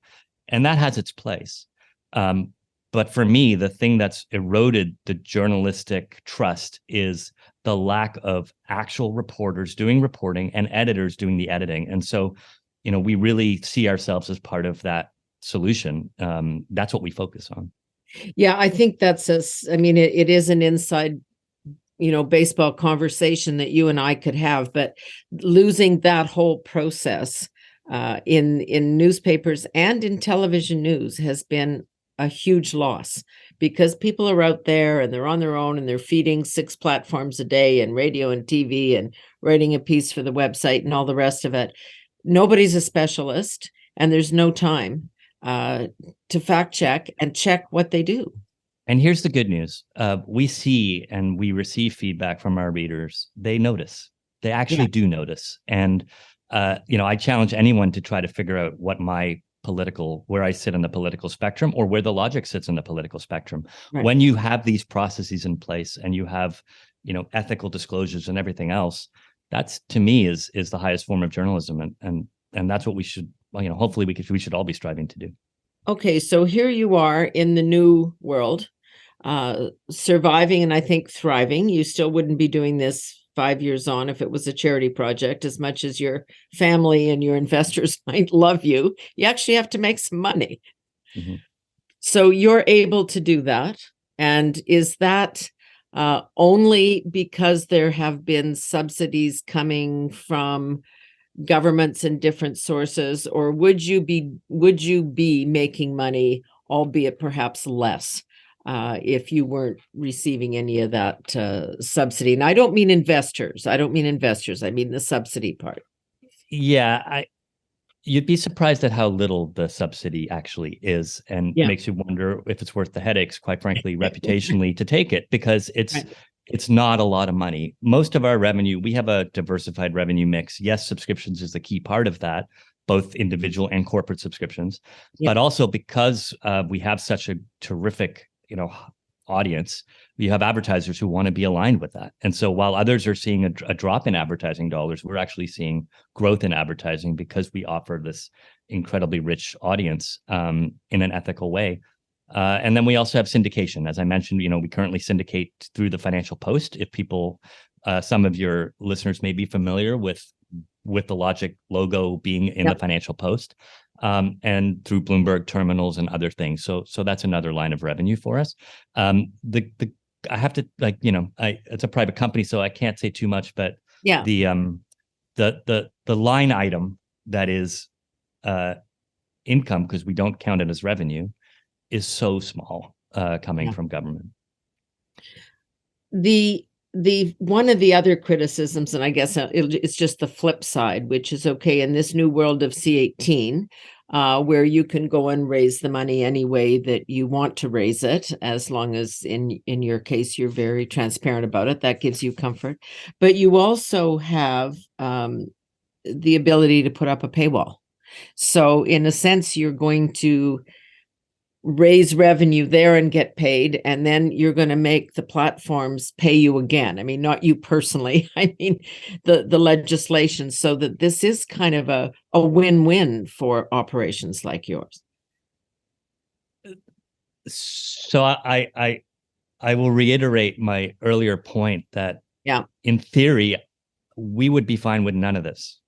C: and that has its place. But for me, the thing that's eroded the journalistic trust is the lack of actual reporters doing reporting and editors doing the editing. And so, we really see ourselves as part of that solution. That's what we focus on.
A: Yeah, I think that's it is an inside baseball conversation that you and I could have, but losing that whole process in newspapers and in television news has been a huge loss, because people are out there and they're on their own and they're feeding 6 platforms a day and radio and TV and writing a piece for the website and all the rest of it. Nobody's a specialist, and there's no time to fact check and check what they do.
C: And here's the good news. We see and we receive feedback from our readers. They notice. They actually do notice. And, I challenge anyone to try to figure out where I sit in the political spectrum, or where the logic sits in the political spectrum. Right. When you have these processes in place and you have, ethical disclosures and everything else, that's, to me, is the highest form of journalism. And that's what we should, hopefully we should all be striving to do. Okay,
A: so here you are in the new world, surviving and I think thriving. You still wouldn't be doing this 5 years on if it was a charity project, as much as your family and your investors might love you. You actually have to make some money. Mm-hmm. So you're able to do that. And is that only because there have been subsidies coming from governments and different sources, or would you be making money, albeit perhaps less, if you weren't receiving any of that subsidy? And I don't mean investors. I mean the subsidy part.
C: Yeah, you'd be surprised at how little the subsidy actually is, and makes you wonder if it's worth the headaches, quite frankly, reputationally, to take it, because it's not a lot of money. Most of our revenue, we have a diversified revenue mix. Yes, subscriptions is the key part of that, both individual and corporate subscriptions, but also because we have such a terrific audience, you have advertisers who want to be aligned with that. And so while others are seeing a drop in advertising dollars, we're actually seeing growth in advertising, because we offer this incredibly rich audience in an ethical way. And then we also have syndication. As I mentioned, we currently syndicate through the Financial Post. If people, some of your listeners may be familiar with the Logic logo being in the Financial Post, and through Bloomberg terminals and other things. So that's another line of revenue for us. I have to, it's a private company, so I can't say too much, but the line item that is income, because we don't count it as revenue, is so small coming from government.
A: The one of the other criticisms, and I guess it's just the flip side, which is okay in this new world of C18, where you can go and raise the money any way that you want to raise it, as long as in your case you're very transparent about it. That gives you comfort. But you also have the ability to put up a paywall. So in a sense, you're going to raise revenue there and get paid, and then you're going to make the platforms pay you again. I mean, not you personally, I mean the legislation, so that this is kind of a win-win for operations like yours.
C: So I will reiterate my earlier point that in theory we would be fine with none of this.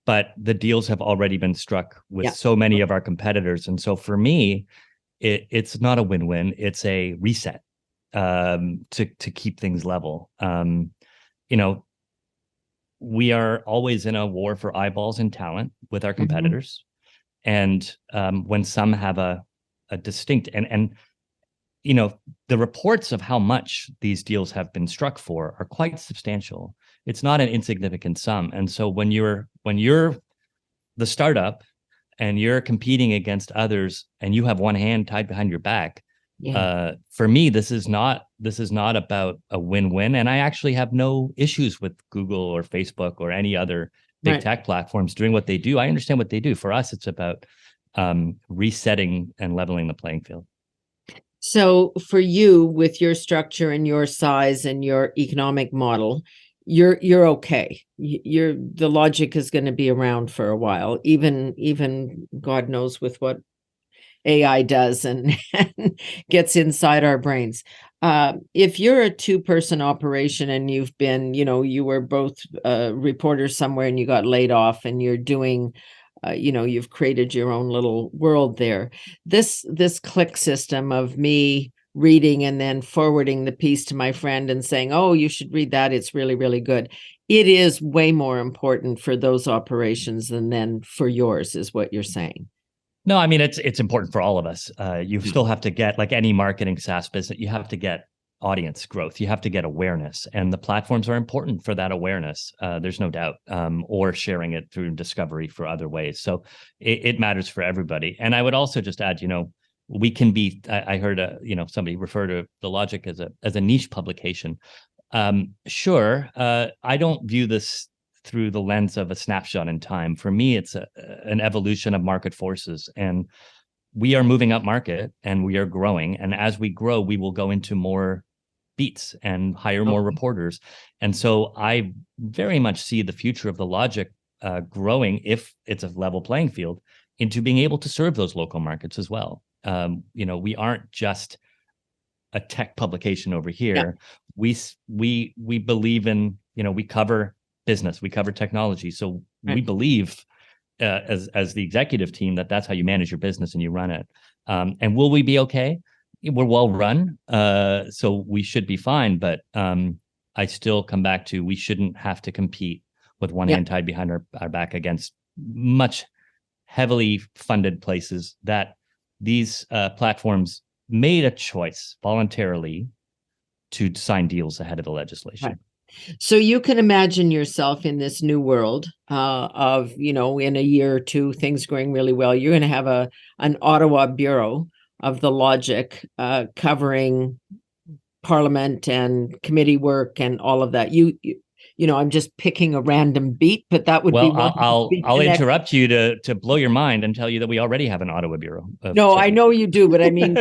C: But the deals have already been struck with so many of our competitors. And so for me, it's not a win-win. It's a reset to keep things level. We are always in a war for eyeballs and talent with our competitors. And when some have a distinct and the reports of how much these deals have been struck for are quite substantial. It's not an insignificant sum. And so when you're the startup and you're competing against others and you have one hand tied behind your back, for me, this is not about a win-win. And I actually have no issues with Google or Facebook or any other big tech platforms doing what they do. I understand what they do. For us, it's about resetting and leveling the playing field.
A: So for you, with your structure and your size and your economic model, you're okay. The logic is going to be around for a while, even God knows with what AI does and gets inside our brains. If you're a 2-person operation and you've been, you were both reporters somewhere and you got laid off and you're doing, you've created your own little world there. This click system of me reading and then forwarding the piece to my friend and saying, oh, you should read that. It's really, really good. It is way more important for those operations than then for yours, is what you're saying.
C: No, I mean, it's important for all of us. You still have to get, like any marketing SaaS business, you have to get audience growth. You have to get awareness, and the platforms are important for that awareness. There's no doubt, or sharing it through discovery for other ways. So it matters for everybody. And I would also just add, we can be, I heard, somebody refer to The Logic as a niche publication. Sure. I don't view this through the lens of a snapshot in time. For me, it's an evolution of market forces, and we are moving up market and we are growing. And as we grow, we will go into more beats and hire more reporters. And so I very much see the future of The Logic growing, if it's a level playing field, into being able to serve those local markets as well. We aren't just a tech publication over here. Yeah. We believe in, we cover business, we cover technology. So we believe as the executive team that's how you manage your business and you run it. And will we be okay? We're well run, so we should be fine. But I still come back to, we shouldn't have to compete with one hand tied behind our back against much heavily funded places that these platforms made a choice voluntarily to sign deals ahead of the legislation.
A: Right. So you can imagine yourself in this new world of, in a year or two, things going really well. You're going to have an Ottawa bureau of The Logic covering Parliament and committee work and all of that. I'm just picking a random beat, but that would be one.
C: I'll interrupt you to blow your mind and tell you that we already have an Ottawa bureau.
A: No, I know you do, but I mean,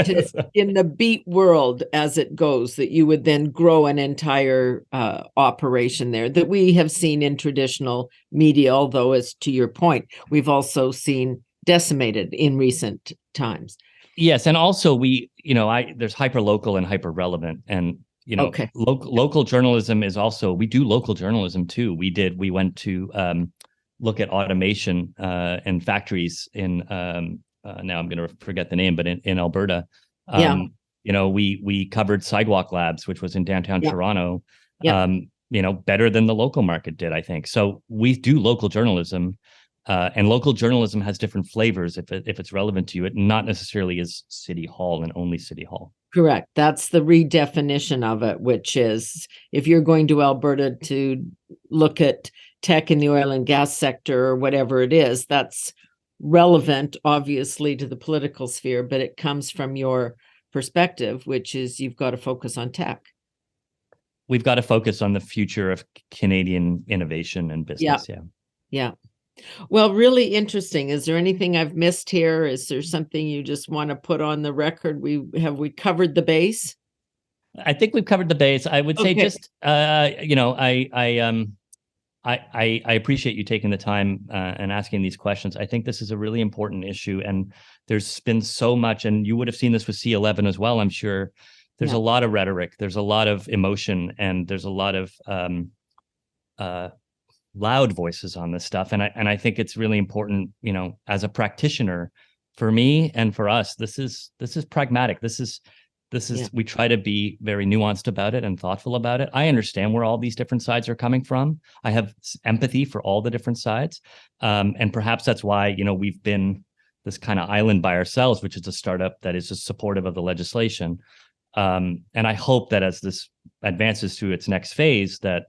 A: in the beat world as it goes, that you would then grow an entire operation there that we have seen in traditional media, although, as to your point, we've also seen decimated in recent times.
C: Yes, and also there's hyper local and hyper relevant, and local journalism is also, we do local journalism too. We went to look at automation in factories in now I'm going to forget the name, but in Alberta. We covered Sidewalk Labs, which was in downtown Toronto. Better than the local market did, I think. So we do local journalism. And local journalism has different flavors if it's relevant to you. It not necessarily is City Hall and only City Hall.
A: Correct. That's the redefinition of it, which is, if you're going to Alberta to look at tech in the oil and gas sector or whatever it is, that's relevant, obviously, to the political sphere, but it comes from your perspective, which is you've got to focus on tech.
C: We've got to focus on the future of Canadian innovation and business.
A: Yeah. Well, really interesting. Is there anything I've missed here? Is there something you just want to put on the record? Have we covered the base?
C: I think we've covered the base. I would say just, I appreciate you taking the time and asking these questions. I think this is a really important issue, and there's been so much, and you would have seen this with C11 as well, I'm sure. There's a lot of rhetoric, there's a lot of emotion, and there's a lot of loud voices on this stuff. And I think it's really important, as a practitioner, for me and for us, this is pragmatic. This is we try to be very nuanced about it and thoughtful about it. I understand where all these different sides are coming from. I have empathy for all the different sides. And perhaps that's why, we've been this kind of island by ourselves, which is a startup that is just supportive of the legislation. And I hope that as this advances to its next phase, that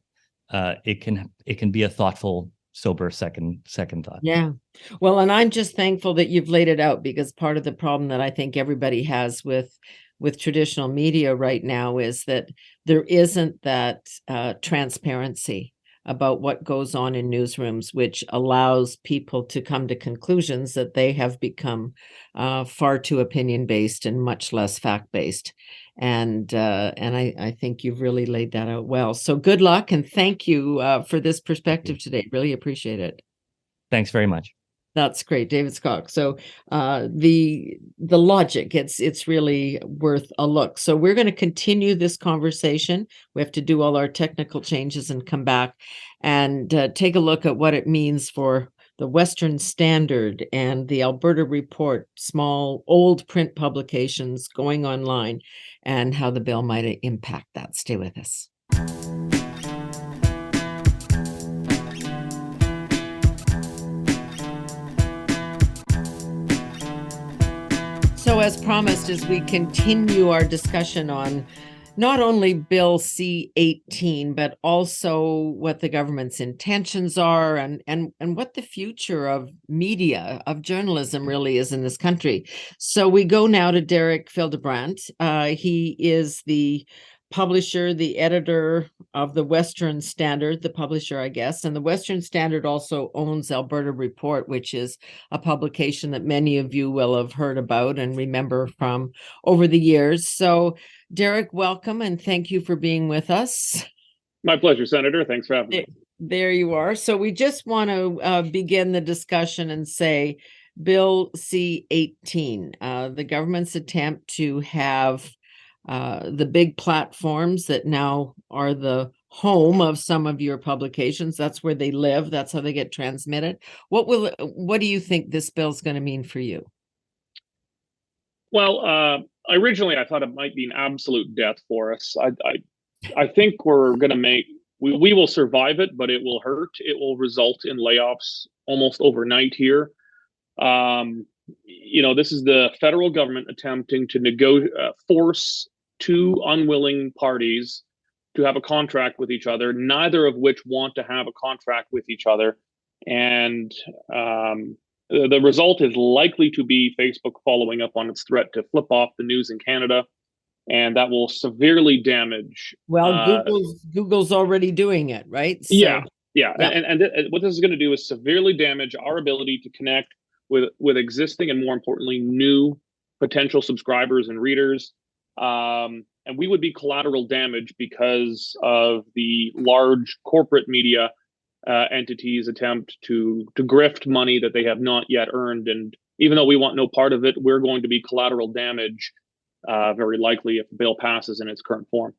C: it can be a thoughtful, sober second thought.
A: Yeah. Well, and I'm just thankful that you've laid it out, because part of the problem that I think everybody has with traditional media right now is that there isn't that transparency about what goes on in newsrooms, which allows people to come to conclusions that they have become far too opinion-based and much less fact-based. And I think you've really laid that out well. So good luck, and thank you for this perspective today. Really appreciate it.
C: Thanks very much.
A: That's great, David Skok. So the Logic, it's really worth a look. So we're going to continue this conversation. We have to do all our technical changes and come back and take a look at what it means for the Western Standard and the Alberta Report, small old print publications going online, and how the bill might impact that. Stay with us. So as promised, as we continue our discussion on not only Bill C-18, but also what the government's intentions are and what the future of media, of journalism really is in this country. So we go now to Derek Fildebrandt. He is the publisher, the editor of the Western Standard, the publisher, I guess. And the Western Standard also owns Alberta Report, which is a publication that many of you will have heard about and remember from over the years. So Derek, welcome, and thank you for being with us.
D: My pleasure, Senator. Thanks for having me.
A: There you are. So we just want to begin the discussion and say Bill C-18, the government's attempt to have the big platforms that now are the home of some of your publications. That's where they live. That's how they get transmitted. What do you think this bill's going to mean for you?
D: Well, originally I thought it might be an absolute death for us. I think we're going to we will survive it, but it will hurt. It will result in layoffs almost overnight here. This is the federal government attempting to force two unwilling parties to have a contract with each other, neither of which want to have a contract with each other. And the result is likely to be Facebook following up on its threat to flip off the news in Canada, and that will severely damage.
A: Well, Google's already doing it, right? So,
D: yeah. And what this is going to do is severely damage our ability to connect with existing and, more importantly, new potential subscribers and readers. And we would be collateral damage because of the large corporate media entities attempt to grift money that they have not yet earned. And even though we want no part of it, we're going to be collateral damage, very likely, if the bill passes in its current form.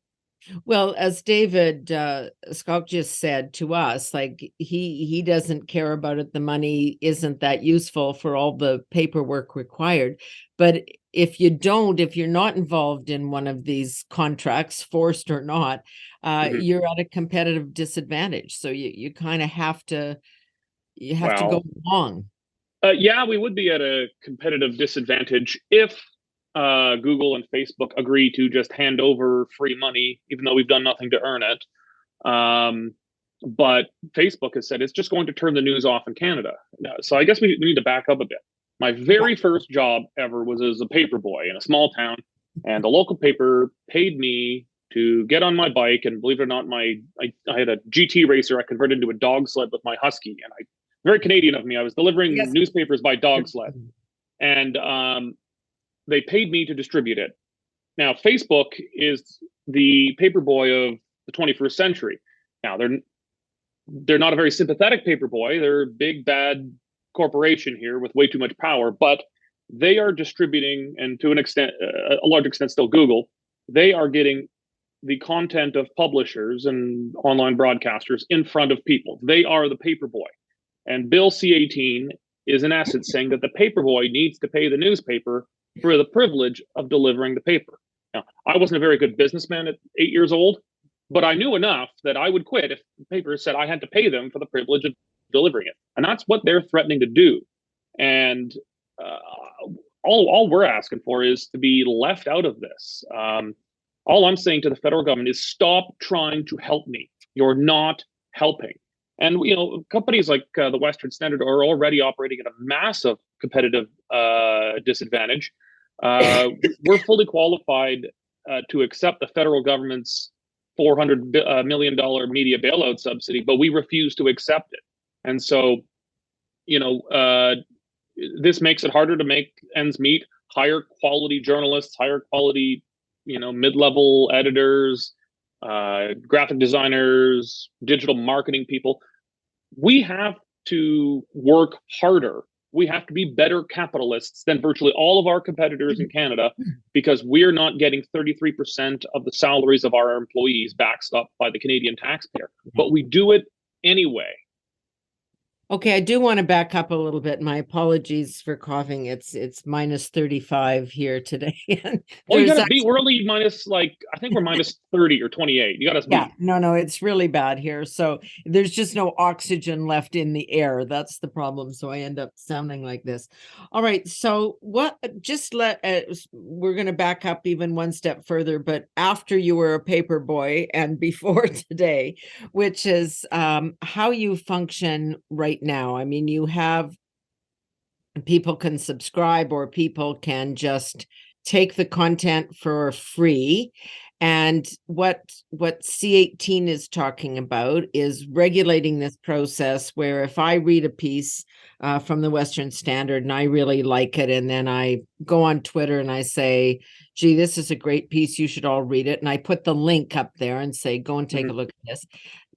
A: Well, as David Skok just said to us, like he doesn't care about it. The money isn't that useful for all the paperwork required. But if you're not involved in one of these contracts, forced or not, you're at a competitive disadvantage. So you kind of have to go along.
D: Yeah, we would be at a competitive disadvantage if Google and Facebook agree to just hand over free money, even though we've done nothing to earn it. But Facebook has said it's just going to turn the news off in Canada. So I guess we need to back up a bit. My very first job ever was as a paper boy in a small town, and the local paper paid me to get on my bike. And believe it or not, I had a GT racer I converted into a dog sled with my husky. And very Canadian of me, I was delivering newspapers by dog sled. And they paid me to distribute it. Now, Facebook is the paper boy of the 21st century. Now, they're not a very sympathetic paper boy. They're a big, bad corporation here with way too much power, but they are distributing, and to an extent, a large extent still Google, they are getting the content of publishers and online broadcasters in front of people. They are the paper boy. And Bill C-18 is in essence saying that the paper boy needs to pay the newspaper for the privilege of delivering the paper. Now, I wasn't a very good businessman at 8 years old, but I knew enough that I would quit if the paper said I had to pay them for the privilege of delivering it. And that's what they're threatening to do. And all we're asking for is to be left out of this. All I'm saying to the federal government is stop trying to help me. You're not helping. And, companies like the Western Standard are already operating at a massive competitive disadvantage. We're fully qualified to accept the federal government's $400 million media bailout subsidy, but we refuse to accept it. And so, this makes it harder to make ends meet. Higher quality journalists, higher quality, mid-level editors, graphic designers, digital marketing people. We have to work harder. We have to be better capitalists than virtually all of our competitors in Canada, because we're not getting 33% of the salaries of our employees backstopped by the Canadian taxpayer. But we do it anyway.
A: Okay, I do want to back up a little bit. My apologies for coughing. It's minus 35 here today. And
D: Oh, you
A: there's
D: got us beat. We're only minus, like, I think we're minus 30 or 28. You got us beat.
A: no, it's really bad here. So there's just no oxygen left in the air. That's the problem. So I end up sounding like this. All right. So we're going to back up even one step further, but after you were a paper boy and before today, which is how you function right now. I mean, you have people can subscribe or people can just take the content for free. And what C18 is talking about is regulating this process where if I read a piece from the Western Standard and I really like it, and then I go on Twitter and I say, gee, this is a great piece, you should all read it. And I put the link up there and say, go and take a look at this.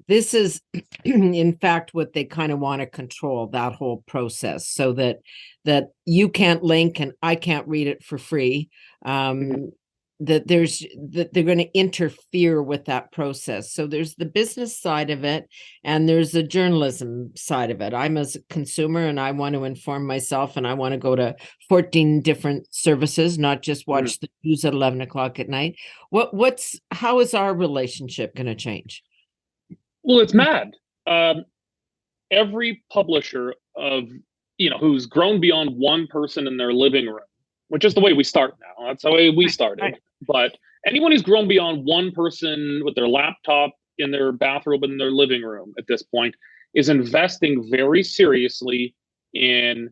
A: This is, in fact, what they kind of want to control, that whole process, so that you can't link and I can't read it for free. That they're going to interfere with that process. So there's the business side of it, and there's the journalism side of it. I'm as a consumer, and I want to inform myself, and I want to go to 14 different services, not just watch the news at 11 o'clock at night. How is our relationship going to change?
D: Well, it's mad. Every publisher who's grown beyond one person in their living room, which is the way we start now. That's the way we started. Right. But anyone who's grown beyond one person with their laptop in their bathrobe in their living room at this point is investing very seriously in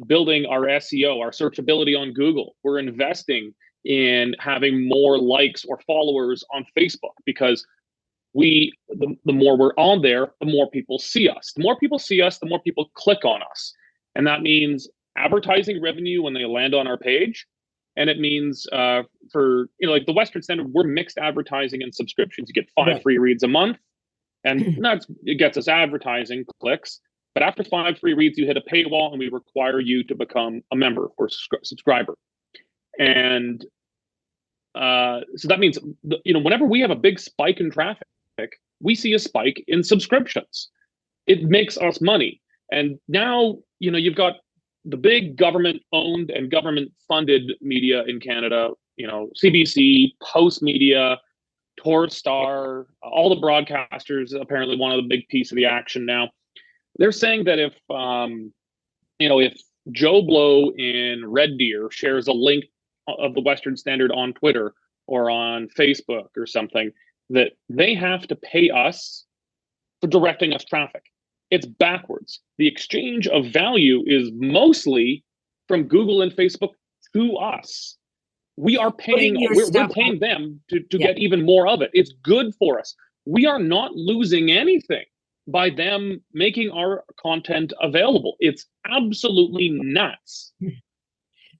D: building our SEO, our searchability on Google. We're investing in having more likes or followers on Facebook, because the more we're on there, the more people see us. The more people see us, the more people click on us. And that means advertising revenue when they land on our page. And it means for, like the Western Standard, we're mixed advertising and subscriptions. You get 5 free reads a month, and it gets us advertising clicks. But after 5 free reads, you hit a paywall, and we require you to become a member or subscriber. And so that means, whenever we have a big spike in traffic, we see a spike in subscriptions. It makes us money. And now, you've got the big government-owned and government-funded media in Canada, CBC, Post Media, Torstar, all the broadcasters, apparently one of the big piece of the action now. They're saying that if Joe Blow in Red Deer shares a link of the Western Standard on Twitter or on Facebook or something, that they have to pay us for directing us traffic. It's backwards. The exchange of value is mostly from Google and Facebook to us. We are paying, we're paying them to get even more of it. It's good for us. We are not losing anything by them making our content available. It's absolutely nuts.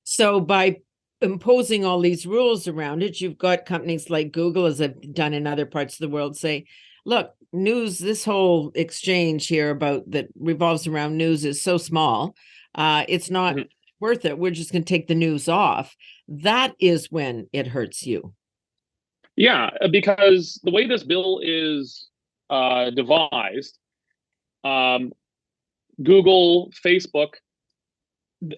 A: So by imposing all these rules around it, you've got companies like Google, as I've done in other parts of the world, say, look, news, this whole exchange here about that revolves around news is so small, it's not worth it. We're just going to take the news off. That is when it hurts you.
D: Yeah, because the way this bill is devised, Google, Facebook,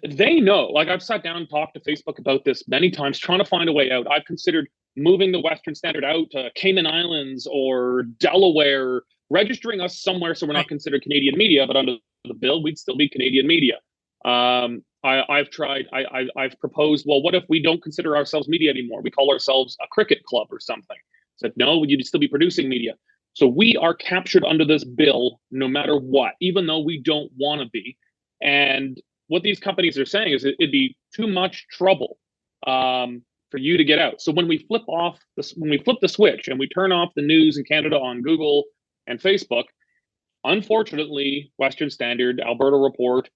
D: they know. Like, I've sat down and talked to Facebook about this many times, trying to find a way out. I've considered moving the Western Standard out to Cayman Islands or Delaware, registering us somewhere so we're not considered Canadian media, but under the bill, we'd still be Canadian media. I've proposed, well, what if we don't consider ourselves media anymore? We call ourselves a cricket club or something. Said, no, you'd still be producing media. So we are captured under this bill no matter what, even though we don't want to be. And what these companies are saying is it'd be too much trouble for you to get out. So when we flip the switch and we turn off the news in Canada on Google and Facebook, unfortunately, Western Standard, Alberta Report,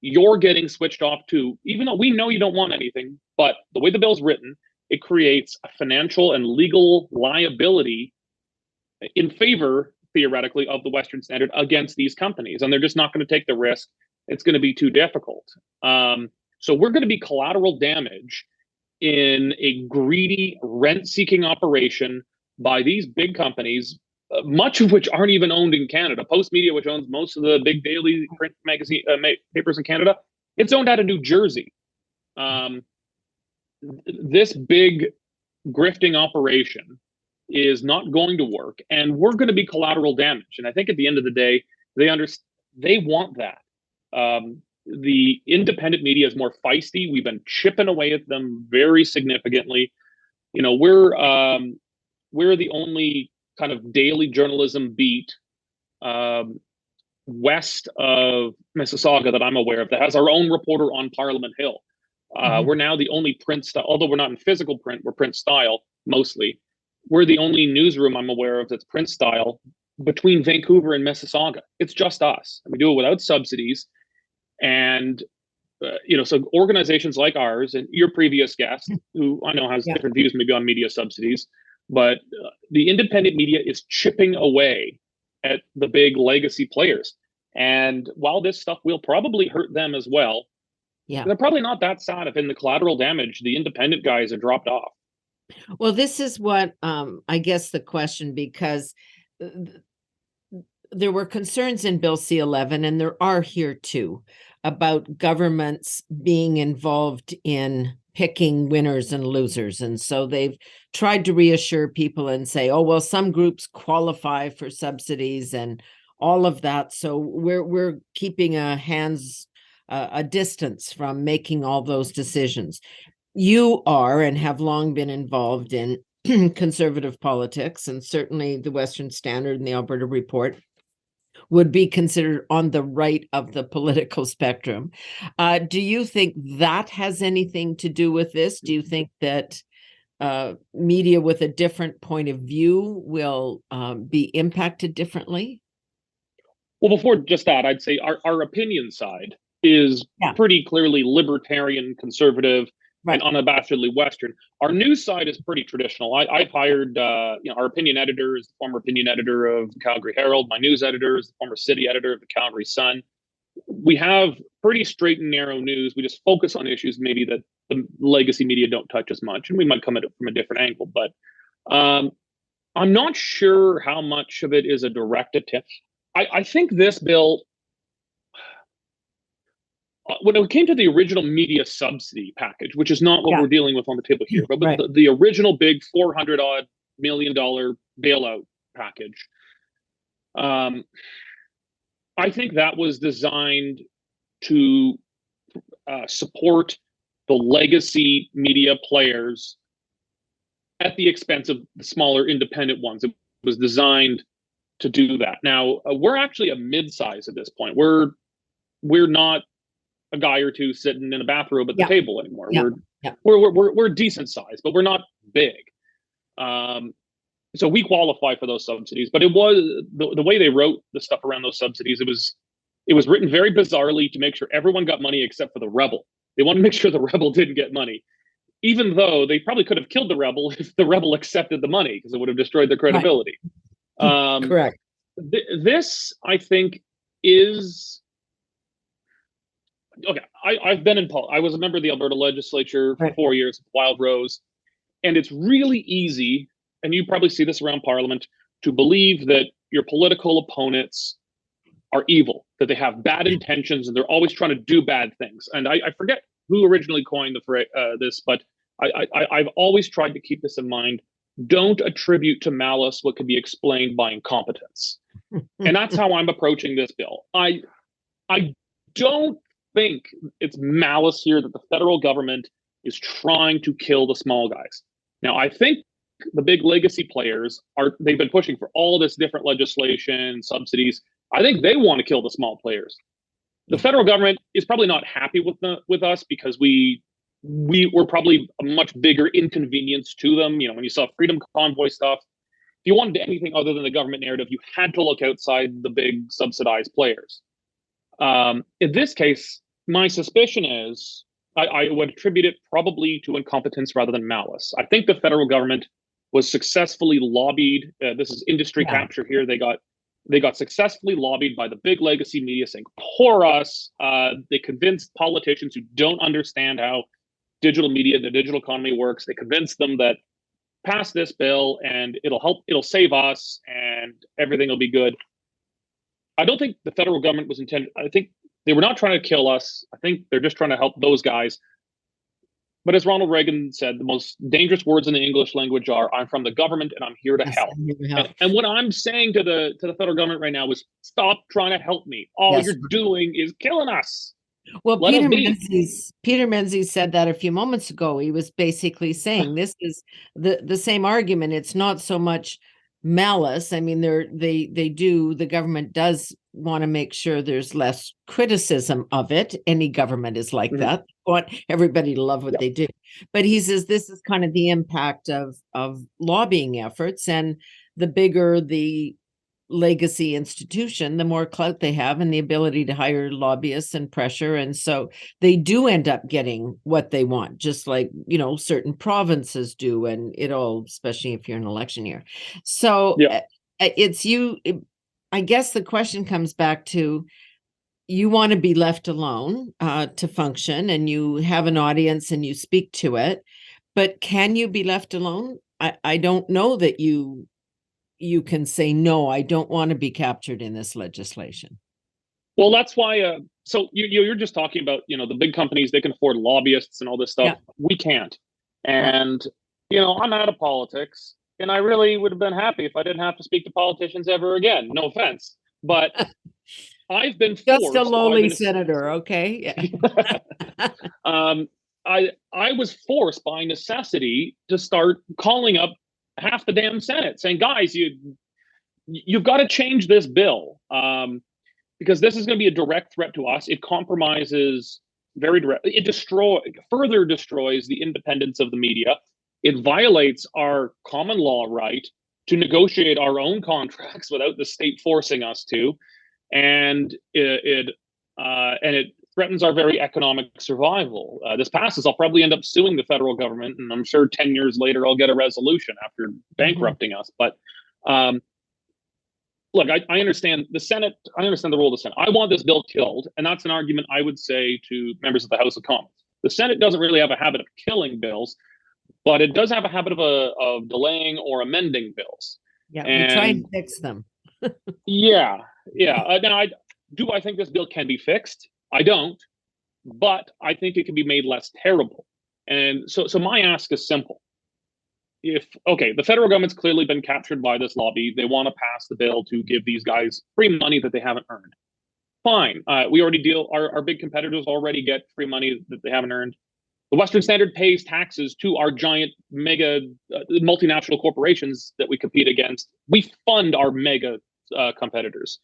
D: you're getting switched off too, even though we know you don't want anything. But the way the bill's written, it creates a financial and legal liability in favor, theoretically, of the Western Standard against these companies. And they're just not going to take the risk. It's going to be too difficult. So we're going to be collateral damage in a greedy rent-seeking operation by these big companies much of which aren't even owned in Canada. Post Media, which owns most of the big daily print magazine papers in Canada, it's owned out of New Jersey. This big grifting operation is not going to work, and we're going to be collateral damage. And I think at the end of the day, they want that. The independent media is more feisty. We've been chipping away at them very significantly. You know, we're the only kind of daily journalism beat west of Mississauga that I'm aware of that has our own reporter on Parliament Hill. We're now the only print style, although we're not in physical print, we're print style mostly. We're the only newsroom I'm aware of that's print style between Vancouver and Mississauga. It's just us. And we do it without subsidies. And, so organizations like ours and your previous guest, who I know has different views maybe on media subsidies, but the independent media is chipping away at the big legacy players. And while this stuff will probably hurt them as well, they're probably not that sad if in the collateral damage, the independent guys are dropped off.
A: Well, this is what I guess the question, because there were concerns in Bill C-11, and there are here too, about governments being involved in picking winners and losers. And so they've tried to reassure people and say, oh, well, some groups qualify for subsidies and all of that. So we're keeping a distance from making all those decisions. You are and have long been involved in conservative politics, and certainly the Western Standard and the Alberta Report would be considered on the right of the political spectrum. Do you think that has anything to do with this? Do you think that media with a different point of view will be impacted differently?
D: Well, before just that, I'd say our opinion side is pretty clearly libertarian, conservative, and unabashedly Western. Our news side is pretty traditional. I've hired, our opinion editor is the former opinion editor of the Calgary Herald. My news editor is the former city editor of the Calgary Sun. We have pretty straight and narrow news. We just focus on issues maybe that the legacy media don't touch as much, and we might come at it from a different angle. But I'm not sure how much of it is a direct attempt. I think this bill, when it came to the original media subsidy package, which is not what we're dealing with on the table here, but the original big $400-odd million bailout package, I think that was designed to support the legacy media players at the expense of the smaller independent ones. It was designed to do that. Now, we're actually a mid-size at this point. We're not a guy or two sitting in a bathrobe at the table anymore. We're decent size, but we're not big. So we qualify for those subsidies. But it was the way they wrote the stuff around those subsidies. It was written very bizarrely to make sure everyone got money except for the rebel. They wanted to make sure the rebel didn't get money, even though they probably could have killed the rebel if the rebel accepted the money, because it would have destroyed their credibility.
A: Correct.
D: This, I think, is okay. I've been in I was a member of the Alberta legislature for 4 years, Wild Rose, and it's really easy, and you probably see this around Parliament, to believe that your political opponents are evil, that they have bad intentions, and they're always trying to do bad things. And I forget who originally coined this, but I've always tried to keep this in mind. Don't attribute to malice what can be explained by incompetence. And that's how I'm approaching this bill. I don't think it's malice here that the federal government is trying to kill the small guys. Now, I think the big legacy players they've been pushing for all this different legislation, subsidies. I think they want to kill the small players. The federal government is probably not happy with us because we're probably a much bigger inconvenience to them. You know, when you saw Freedom Convoy stuff, if you wanted anything other than the government narrative, you had to look outside the big subsidized players. In this case, my suspicion is I would attribute it probably to incompetence rather than malice. I think the federal government was successfully lobbied. This is industry capture here. They got successfully lobbied by the big legacy media saying, poor us. They convinced politicians who don't understand how digital media, the digital economy works. They convinced them that pass this bill and it'll save us and everything will be good. I don't think the federal government was intended. I think they were not trying to kill us. I think they're just trying to help those guys. But as Ronald Reagan said, the most dangerous words in the English language are, "I'm from the government and I'm here to help." And what I'm saying to the federal government right now is, stop trying to help me. All you're doing is killing us.
A: Well, Peter Menzies said that a few moments ago. He was basically saying this is the same argument. It's not so much malice. I mean, the government does want to make sure there's less criticism of it. Any government is like that. They want everybody to love what they do. But he says this is kind of the impact of lobbying efforts, and the bigger the legacy institution, the more clout they have and the ability to hire lobbyists and pressure. And so they do end up getting what they want, just like, certain provinces do. And it all, especially if you're in an election year. So I guess the question comes back to, you want to be left alone to function, and you have an audience and you speak to it, but can you be left alone? I don't know that you can say, no, I don't want to be captured in this legislation.
D: Well, that's why. So you're just talking about, the big companies, they can afford lobbyists and all this stuff. Yeah. We can't. And, I'm out of politics, and I really would have been happy if I didn't have to speak to politicians ever again. No offense. But I've been forced.
A: Just a lowly senator, okay? Yeah.
D: I was forced by necessity to start calling up half the damn Senate saying, guys, you've got to change this bill because this is going to be a direct threat to us. It compromises very direct. It further destroys the independence of the media. It violates our common law right to negotiate our own contracts without the state forcing us to, and it threatens our very economic survival. This passes, I'll probably end up suing the federal government, and I'm sure 10 years later I'll get a resolution after bankrupting us. But look, I understand the Senate. I understand the role of the Senate. I want this bill killed, and that's an argument I would say to members of the House of Commons. The Senate doesn't really have a habit of killing bills, but it does have a habit of delaying or amending bills.
A: Yeah, we try and fix them.
D: Yeah. Now, I think this bill can be fixed? I don't, but I think it can be made less terrible. And so my ask is simple. The federal government's clearly been captured by this lobby. They want to pass the bill to give these guys free money that they haven't earned. Fine. We already our big competitors already get free money that they haven't earned. The Western Standard pays taxes to our giant mega multinational corporations that we compete against. We fund our mega competitors.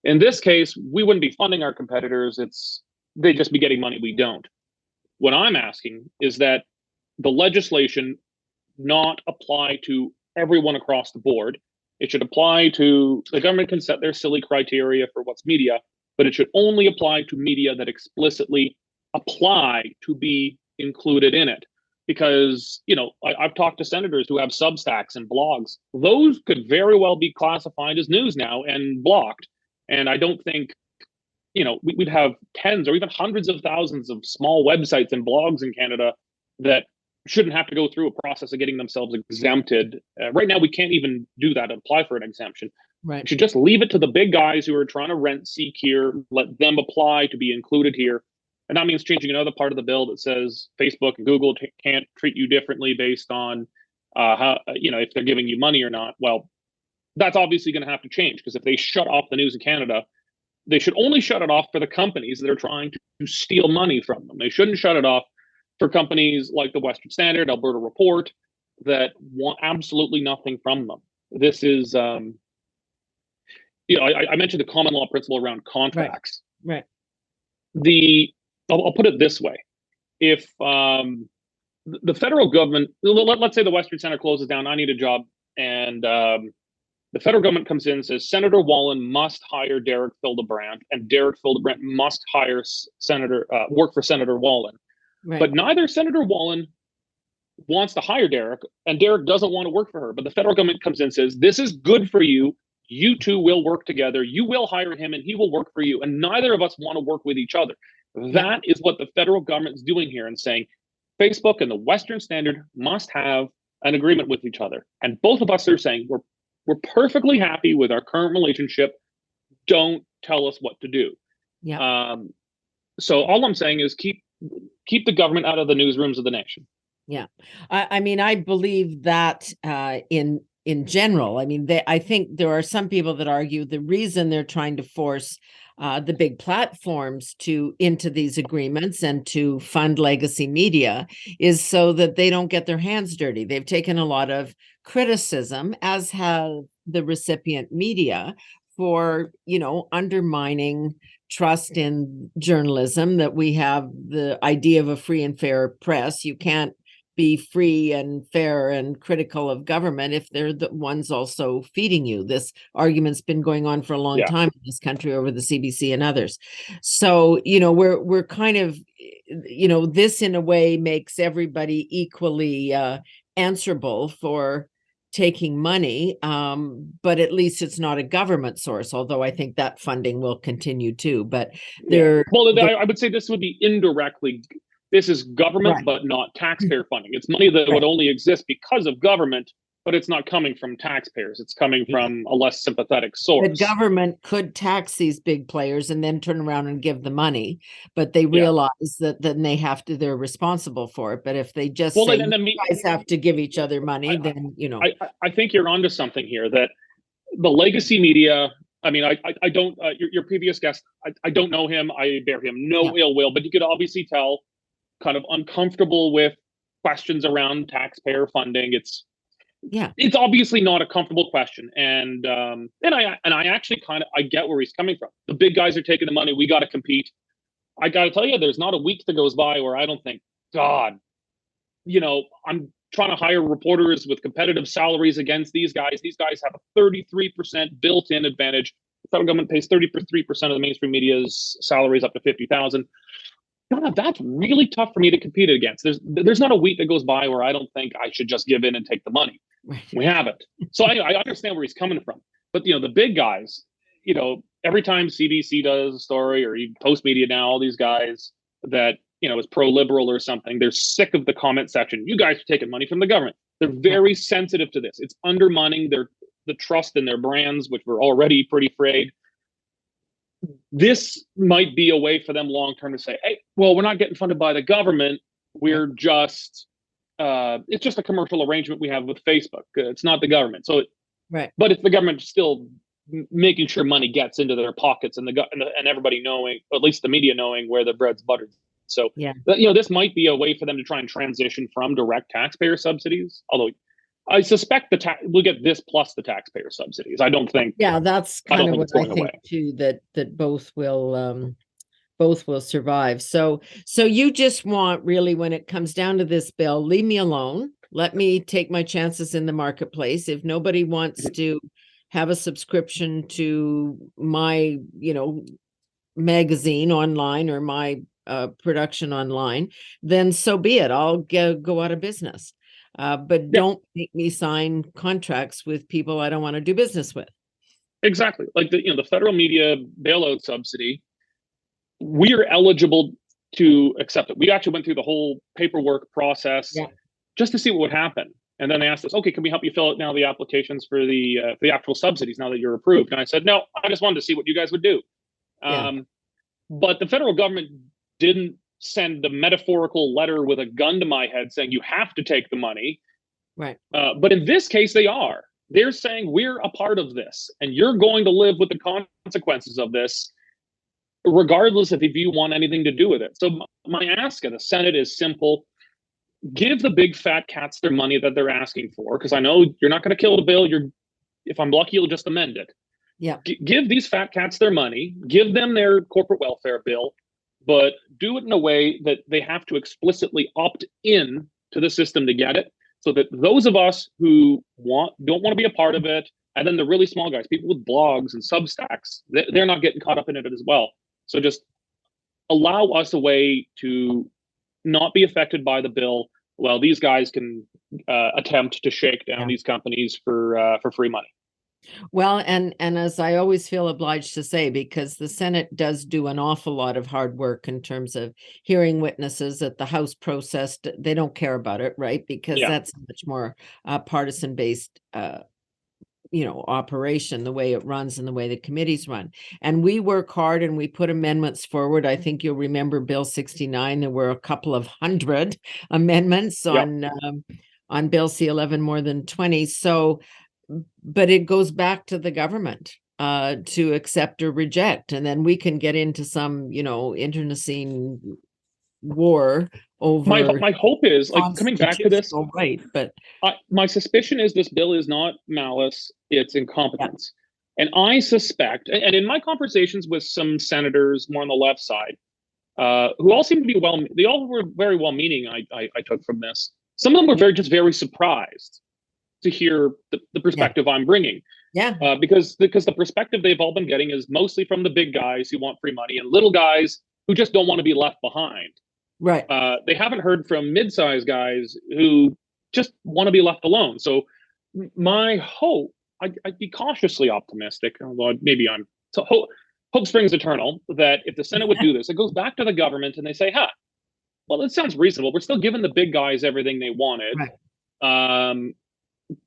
D: In this case, we wouldn't be funding our competitors. They'd just be getting money we don't. What I'm asking is that the legislation not apply to everyone across the board. It should apply to, the government can set their silly criteria for what's media, but it should only apply to media that explicitly apply to be included in it. Because, I've talked to senators who have Substacks and blogs. Those could very well be classified as news now and blocked. And I don't think, we'd have tens or even hundreds of thousands of small websites and blogs in Canada that shouldn't have to go through a process of getting themselves exempted. Right now, we can't even do that, apply for an exemption.
A: Right.
D: We should just leave it to the big guys who are trying to rent seek here, let them apply to be included here. And that means changing another part of the bill that says Facebook and Google can't treat you differently based on how, if they're giving you money or not. Well, that's obviously going to have to change, because if they shut off the news in Canada, they should only shut it off for the companies that are trying to steal money from them. They shouldn't shut it off for companies like the Western Standard, Alberta Report, that want absolutely nothing from them. This is, I mentioned the common law principle around contracts.
A: Right.
D: I'll put it this way. If the federal government, let's say the Western Centre closes down, I need a job, and the federal government comes in and says, Senator Wallen must hire Derek Fildebrandt, and Derek Fildebrandt must hire work for Senator Wallen. Right. But neither Senator Wallen wants to hire Derek, and Derek doesn't want to work for her. But the federal government comes in and says, this is good for you. You two will work together. You will hire him, and he will work for you. And neither of us want to work with each other. That is what the federal government is doing here, and saying Facebook and the Western Standard must have an agreement with each other. And both of us are saying we're perfectly happy with our current relationship. Don't tell us what to do.
A: Yeah.
D: So all I'm saying is keep the government out of the newsrooms of the nation.
A: Yeah. I mean, I believe that in general. I mean, I think there are some people that argue the reason they're trying to force the big platforms into these agreements and to fund legacy media is so that they don't get their hands dirty. They've taken a lot of criticism, as have the recipient media, for, undermining trust in journalism, that we have the idea of a free and fair press. You can't be free and fair and critical of government if they're the ones also feeding you. This argument's been going on for a long time in this country over the CBC and others. So, we're kind of, this in a way makes everybody equally answerable for taking money, but at least it's not a government source, although I think that funding will continue too. But
D: I would say this would be indirectly. This is government, but not taxpayer funding. It's money that would only exist because of government, but it's not coming from taxpayers. It's coming from a less sympathetic source.
A: The government could tax these big players and then turn around and give the money, but they realize that then they're responsible for it. But if they just say, you guys have to give each other money, then,
D: I think you're onto something here, that the legacy media, I mean, I don't, your previous guest, I don't know him. I bear him no ill will, but you could obviously tell kind of uncomfortable with questions around taxpayer funding. It's obviously not a comfortable question. And I actually I get where he's coming from. The big guys are taking the money. We got to compete. I got to tell you, there's not a week that goes by where I don't think, God, I'm trying to hire reporters with competitive salaries against these guys. These guys have a 33% built-in advantage. The federal government pays 33% of the mainstream media's salaries up to $50,000. God, that's really tough for me to compete against. There's not a week that goes by where I don't think I should just give in and take the money. We haven't. So I understand where he's coming from. But, the big guys, every time CBC does a story, or even Post Media now, all these guys that, is pro-liberal or something, they're sick of the comment section. You guys are taking money from the government. They're very sensitive to this. It's undermining the trust in their brands, which were already pretty frayed. This might be a way for them long-term to say, hey, well, we're not getting funded by the government. We're just, it's just a commercial arrangement we have with Facebook. It's not the government. So, but it's the government still making sure money gets into their pockets, and and everybody knowing, at least the media knowing, where the bread's buttered. So, this might be a way for them to try and transition from direct taxpayer subsidies. Although I suspect we'll get this plus the taxpayer subsidies. I don't think.
A: Yeah, that's kind of what I think too. That both will survive. So you just want, really, when it comes down to this bill, leave me alone. Let me take my chances in the marketplace. If nobody wants to have a subscription to my, magazine online, or my production online, then so be it. I'll go out of business. But don't make me sign contracts with people I don't want to do business with.
D: Exactly. Like the federal media bailout subsidy, we are eligible to accept it. We actually went through the whole paperwork process just to see what would happen. And then they asked us, okay, can we help you fill out now the applications for the actual subsidies now that you're approved? And I said, no, I just wanted to see what you guys would do. But the federal government didn't send the metaphorical letter with a gun to my head saying you have to take the money.
A: Right.
D: But in this case, they are. They're saying we're a part of this, and you're going to live with the consequences of this, regardless of if you want anything to do with it. So my ask of the Senate is simple. Give the big fat cats their money that they're asking for, because I know you're not going to kill the bill. If I'm lucky, you'll just amend it.
A: Yeah.
D: Give these fat cats their money. Give them their corporate welfare bill, but do it in a way that they have to explicitly opt in to the system to get it, so that those of us who don't want to be a part of it, and then the really small guys, people with blogs and Substacks, they're not getting caught up in it as well. So just allow us a way to not be affected by the bill, while these guys can attempt to shake down these companies for free money.
A: Well, and as I always feel obliged to say, because the Senate does do an awful lot of hard work in terms of hearing witnesses that the House processed, they don't care about it, right? Because
D: Yeah.
A: that's much more partisan based operation, the way it runs and the way the committees run. And we work hard and we put amendments forward. I think you'll remember Bill 69. There were a couple of hundred amendments
D: Yep.
A: on Bill C-11, more than 20. So, but it goes back to the government to accept or reject. And then we can get into some, internecine war over
D: My hope is, like, coming back to this,
A: right, but
D: my suspicion is this bill is not malice, it's incompetence. And I suspect, and in my conversations with some senators more on the left side, who all seem to be they all were very well-meaning, I took from this. Some of them were very surprised to hear the perspective I'm bringing.
A: Yeah.
D: Because the perspective they've all been getting is mostly from the big guys who want free money and little guys who just don't want to be left behind.
A: Right.
D: They haven't heard from mid-sized guys who just want to be left alone. So my hope, I'd be cautiously optimistic, although maybe I'm hope springs eternal, that if the Senate would do this, it goes back to the government and they say, well, that sounds reasonable. We're still giving the big guys everything they wanted.
A: Right.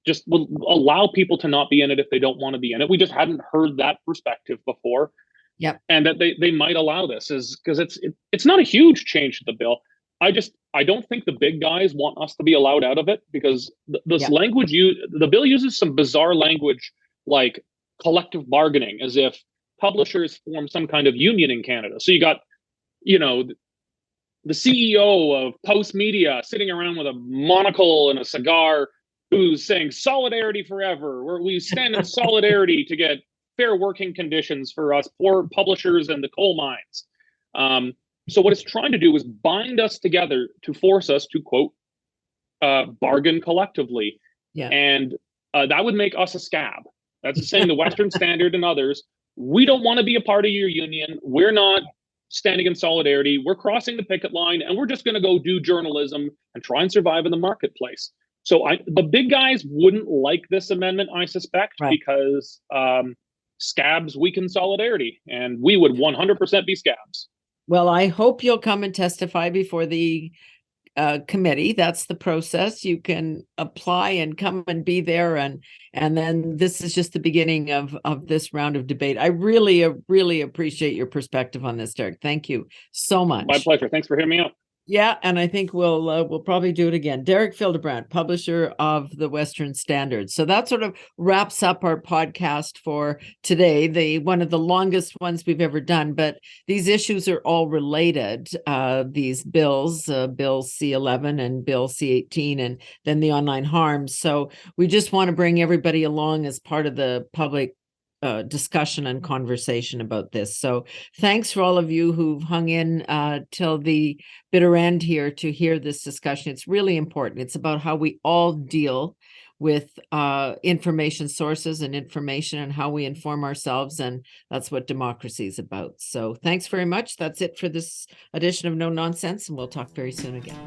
D: Just will allow people to not be in it if they don't want to be in it. We just hadn't heard that perspective before.
A: Yep.
D: And that they might allow this is because it's not a huge change to the bill. I don't think the big guys want us to be allowed out of it, because this language the bill uses some bizarre language like collective bargaining, as if publishers form some kind of union in Canada. So you got, the CEO of Post Media sitting around with a monocle and a cigar who's saying solidarity forever, where we stand in solidarity to get fair working conditions for us poor publishers and the coal mines. So what it's trying to do is bind us together to force us to, quote, bargain collectively.
A: Yeah.
D: And that would make us a scab. That's saying the Western Standard and others, we don't want to be a part of your union. We're not standing in solidarity. We're crossing the picket line, and we're just going to go do journalism and try and survive in the marketplace. So the big guys wouldn't like this amendment, I suspect, because scabs weaken solidarity, and we would 100% be scabs.
A: Well, I hope you'll come and testify before the committee. That's the process. You can apply and come and be there, and then this is just the beginning of this round of debate. I really appreciate your perspective on this, Derek. Thank you so much.
D: My pleasure. Thanks for hearing me out.
A: Yeah, and I think we'll probably do it again. Derek Fildebrandt, publisher of the Western Standard. So that sort of wraps up our podcast for today, one of the longest ones we've ever done. But these issues are all related. These bills, Bill C-11 and Bill C-18, and then the online harms. So we just want to bring everybody along as part of the public discussion and conversation about this. So thanks for all of you who've hung in till the bitter end here to hear this discussion. It's really important. It's about how we all deal with information sources and information, and how we inform ourselves. And that's what democracy is about. So thanks very much. That's it for this edition of No Nonsense, and we'll talk very soon again.